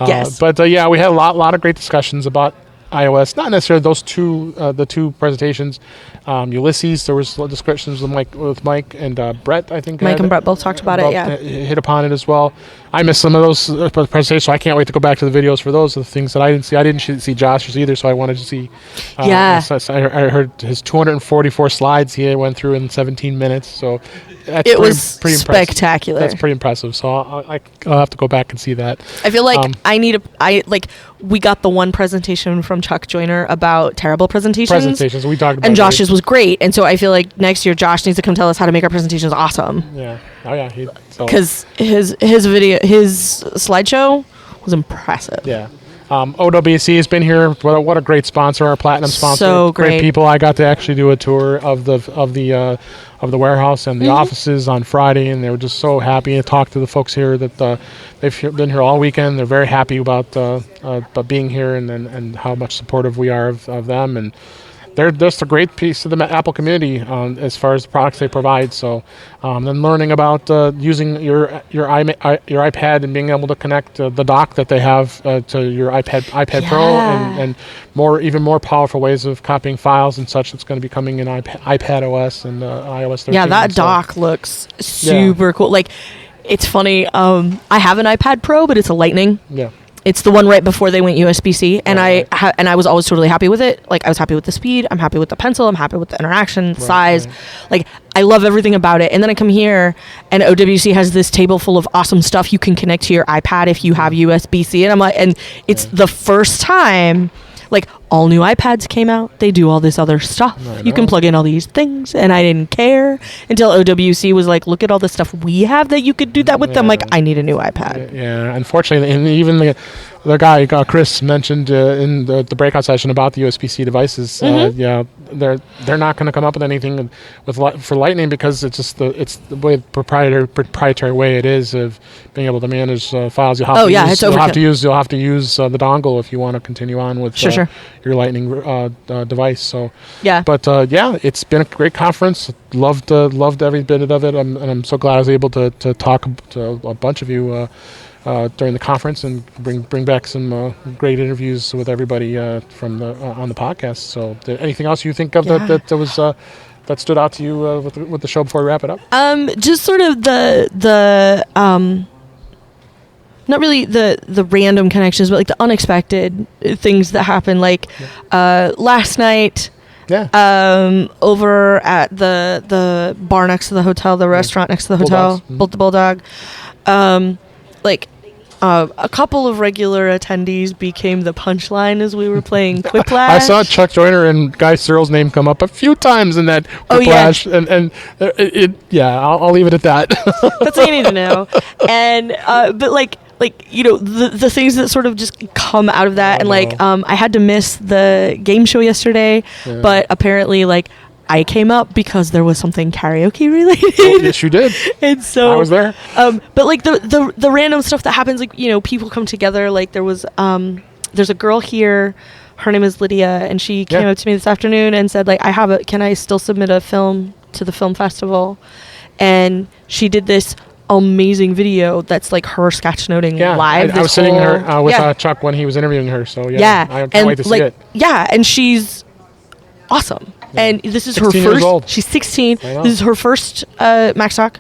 Yes. But we had a lot of great discussions about iOS. Not necessarily those two, the two presentations. Ulysses, there was descriptions with Mike and Brett. I think Mike and Brett both talked about it. Yeah, hit upon it as well. I missed some of those presentations, so I can't wait to go back to the videos for those. The things that I didn't see. I didn't see Josh's either, so I wanted to see. So I heard his 244 slides he went through in 17 minutes. So that's pretty spectacular. That's pretty impressive. So I'll have to go back and see that. I feel like we got the one presentation from Chuck Joyner about terrible presentations. We talked about, and Josh's was great. And so I feel like next year Josh needs to come tell us how to make our presentations awesome. Yeah. Oh yeah. Because his slideshow was impressive. Yeah. OWC has been here. What a great sponsor, our platinum sponsor. So great people. I got to actually do a tour of the warehouse and the offices on Friday, and they were just so happy to talk to the folks here that they've been here all weekend. They're very happy about being here and how much supportive we are of them, and they're just a great piece of the Apple community as far as the products they provide. So then learning about using your iPad and being able to connect the dock that they have to your iPad Pro and even more powerful ways of copying files and such. That's going to be coming in iPad OS and iOS 13. Yeah, that dock looks super cool. Like, it's funny. I have an iPad Pro, but it's a Lightning. Yeah. It's the one right before they went USB-C, and I was always totally happy with it. Like, I was happy with the speed, I'm happy with the pencil, I'm happy with the interaction, size. Like, I love everything about it. And then I come here, and OWC has this table full of awesome stuff you can connect to your iPad if you have USB-C. And I'm like, and it's the first time, like, all new iPads came out. They do all this other stuff. You can plug in all these things, and I didn't care until OWC was like, look at all the stuff we have that you could do that with them. Like, I need a new iPad. Yeah, unfortunately, and even the guy Chris mentioned in the breakout session about the USB-C devices. They're not going to come up with anything for Lightning because it's just the way proprietary way it is of being able to manage files. You'll have to use the dongle if you want to continue on with your Lightning device. So it's been a great conference. Loved every bit of it. I'm so glad I was able to talk to a bunch of you during the conference and bring back some great interviews with everybody from on the podcast. So, anything else you think of that stood out to you with the show before we wrap it up? Just sort of the not really the random connections, but like the unexpected things that happen. Like last night. Yeah. Over at the bar next to the hotel, the restaurant next to the hotel, the Bulldog. Like, A couple of regular attendees became the punchline as we were playing Quiplash. I saw Chuck Joyner and Guy Serle's name come up a few times in that Quiplash, I'll leave it at that. That's all you need to know. And but like the things that sort of just come out of that, I had to miss the game show yesterday, but apparently I came up because there was something karaoke related. Oh, yes, you did. And so I was there. But the random stuff that happens, people come together. There was there's a girl here. Her name is Lydia, and she came up to me this afternoon and said, can I still submit a film to the film festival? And she did this amazing video that's her sketchnoting live. I was sitting there with Chuck when he was interviewing her, so I can't wait to see it. Yeah, and she's awesome. And this is her first. Years old. She's 16. This is her first Macstock,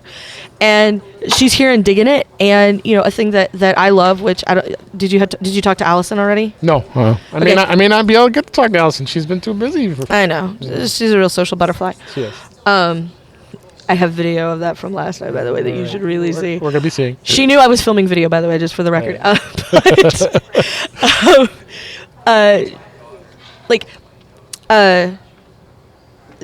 and she's here and digging it. And a thing that I love, which did you talk to Allison already? No, I may not be able to get to talk to Allison. She's been too busy. I know. She's a real social butterfly. She is. I have video of that from last night, by the way, that you should really see. We're gonna be seeing. She knew I was filming video, by the way, just for the record.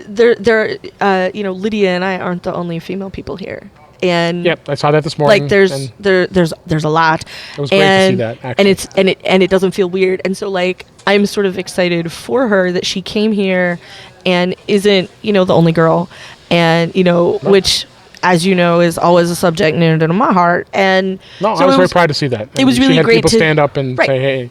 Lydia and I aren't the only female people here, and I saw that this morning. There's a lot. It was great to see that, actually. and it doesn't feel weird, and so I'm sort of excited for her that she came here and isn't the only girl, and which, as you know, is always a subject near to my heart. And I was very proud to see that. It was really great people stand up and say, hey.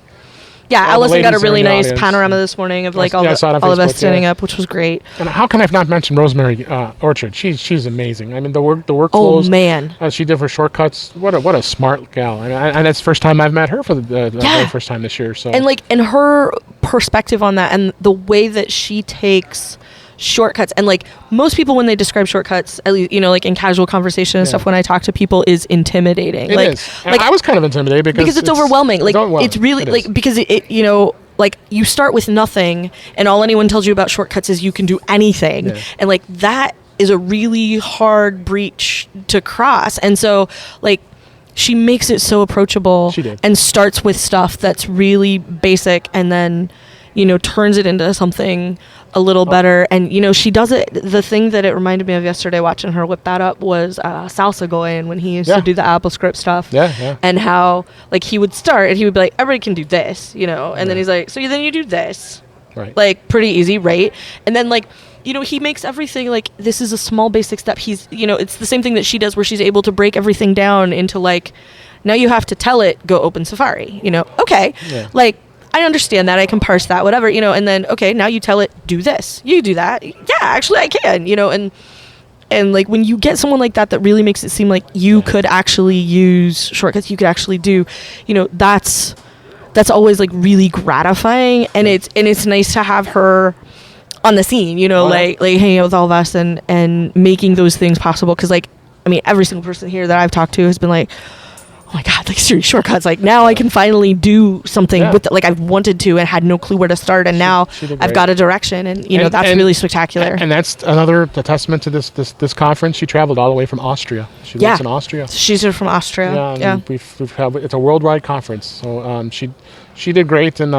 Yeah, Allison got a really nice panorama this morning of all of us standing up, which was great. And how can I not mention Rosemary Orchard? She's amazing. I mean, the work clothes. Oh man, she did for shortcuts. What a smart gal. And that's the first time I've met her for the very first time this year. So and her perspective on that, and the way that she takes shortcuts, and most people when they describe shortcuts, at least in casual conversation and stuff, when I talk to people, is intimidating. It is. And I was kind of intimidated because it's overwhelming. It's really because it you start with nothing, and all anyone tells you about shortcuts is you can do anything, and that is a really hard breach to cross. And so she makes it so approachable. She did. And starts with stuff that's really basic, and then turns it into something a little better. And she does it. The thing that it reminded me of yesterday watching her whip that up was Salsa Goyen, when he used to do the Apple script stuff. And how he would start and he would be like, everybody can do this, and then he's like, so then you do this, right? Pretty easy, right? And then he makes everything this is a small basic step. He's it's the same thing that she does, where she's able to break everything down into now you have to tell it, go open Safari, okay, I understand that. I can parse that, whatever, and then, okay, now you tell it, do this. You do that. Yeah, actually I can, and when you get someone like that really makes it seem like you could actually use shortcuts, you could actually do, that's always really gratifying. And it's nice to have her on the scene, hanging out with all of us and making those things possible. Cause every single person here that I've talked to has been like, oh my God, serious shortcuts. Now I can finally do something with it. I've wanted to and had no clue where to start. And now I've got a direction, and that's really spectacular. And that's another testament to this conference. She traveled all the way from Austria. She lives in Austria. She's from Austria. Yeah. We've had, it's a worldwide conference. So she did great, and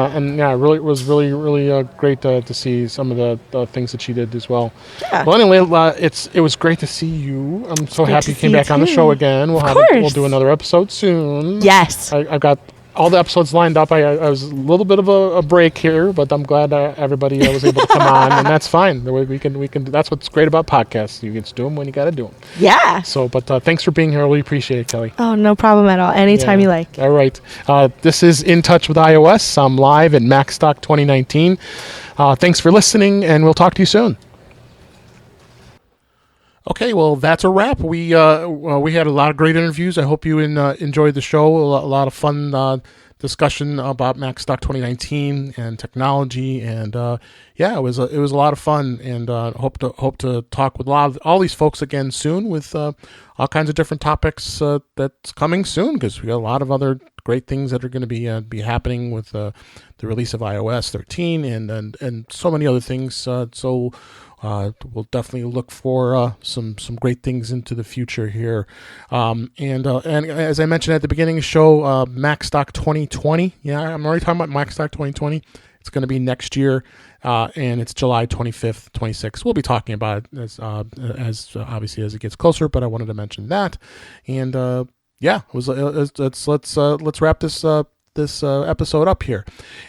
really it was really great to see some of the things that she did as well. Yeah. Well, anyway, it was great to see you. I'm so happy you came back on the show again. We'll do another episode soon. Yes. I've got all the episodes lined up. I was a little bit of a break here, but I'm glad everybody was able to come on, and that's fine. We can. That's what's great about podcasts. You get to do them when you got to do them. Yeah. So, but thanks for being here. I really appreciate it, Kelly. Oh, no problem at all. Anytime you like. All right. This is In Touch with iOS. I'm live at Macstock 2019. Thanks for listening, and we'll talk to you soon. Okay, well, that's a wrap. We had a lot of great interviews. I hope you enjoyed the show. A lot of fun discussion about Macstock 2019 and technology, and it was a lot of fun. And hope to talk with all these folks again soon with all kinds of different topics that's coming soon, because we got a lot of other great things that are going to be happening with the release of iOS 13 and so many other things. So we'll definitely look for some great things into the future here. And as I mentioned at the beginning of the show, Macstock 2020. Yeah, I'm already talking about Macstock 2020. It's going to be next year, and it's July 25th, 26th. We'll be talking about it as obviously as it gets closer, but I wanted to mention that. And let's wrap this episode up here.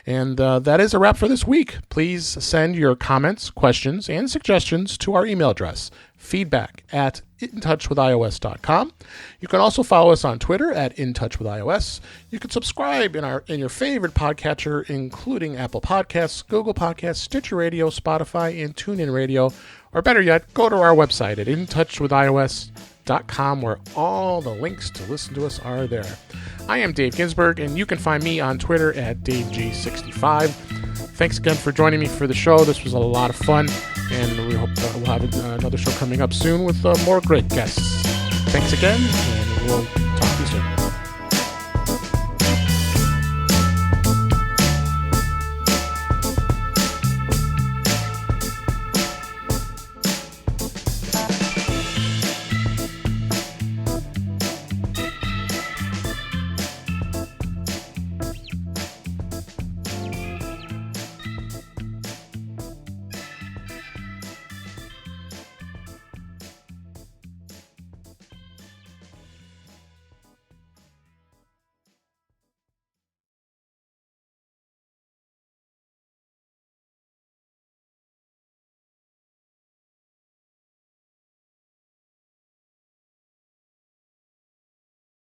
And that is a wrap for this week. Please send your comments, questions, and suggestions to our email address, feedback@intouchwithios.com. You can also follow us on Twitter @intouchwithios. You can subscribe in your favorite podcatcher, including Apple Podcasts, Google Podcasts, Stitcher Radio, Spotify, and TuneIn Radio. Or better yet, go to our website at intouchwithios.com, where all the links to listen to us are there. I am Dave Ginsburg, and you can find me on Twitter @DaveG65. Thanks again for joining me for the show. This was a lot of fun, and we hope we'll have another show coming up soon with more great guests. Thanks again, and we'll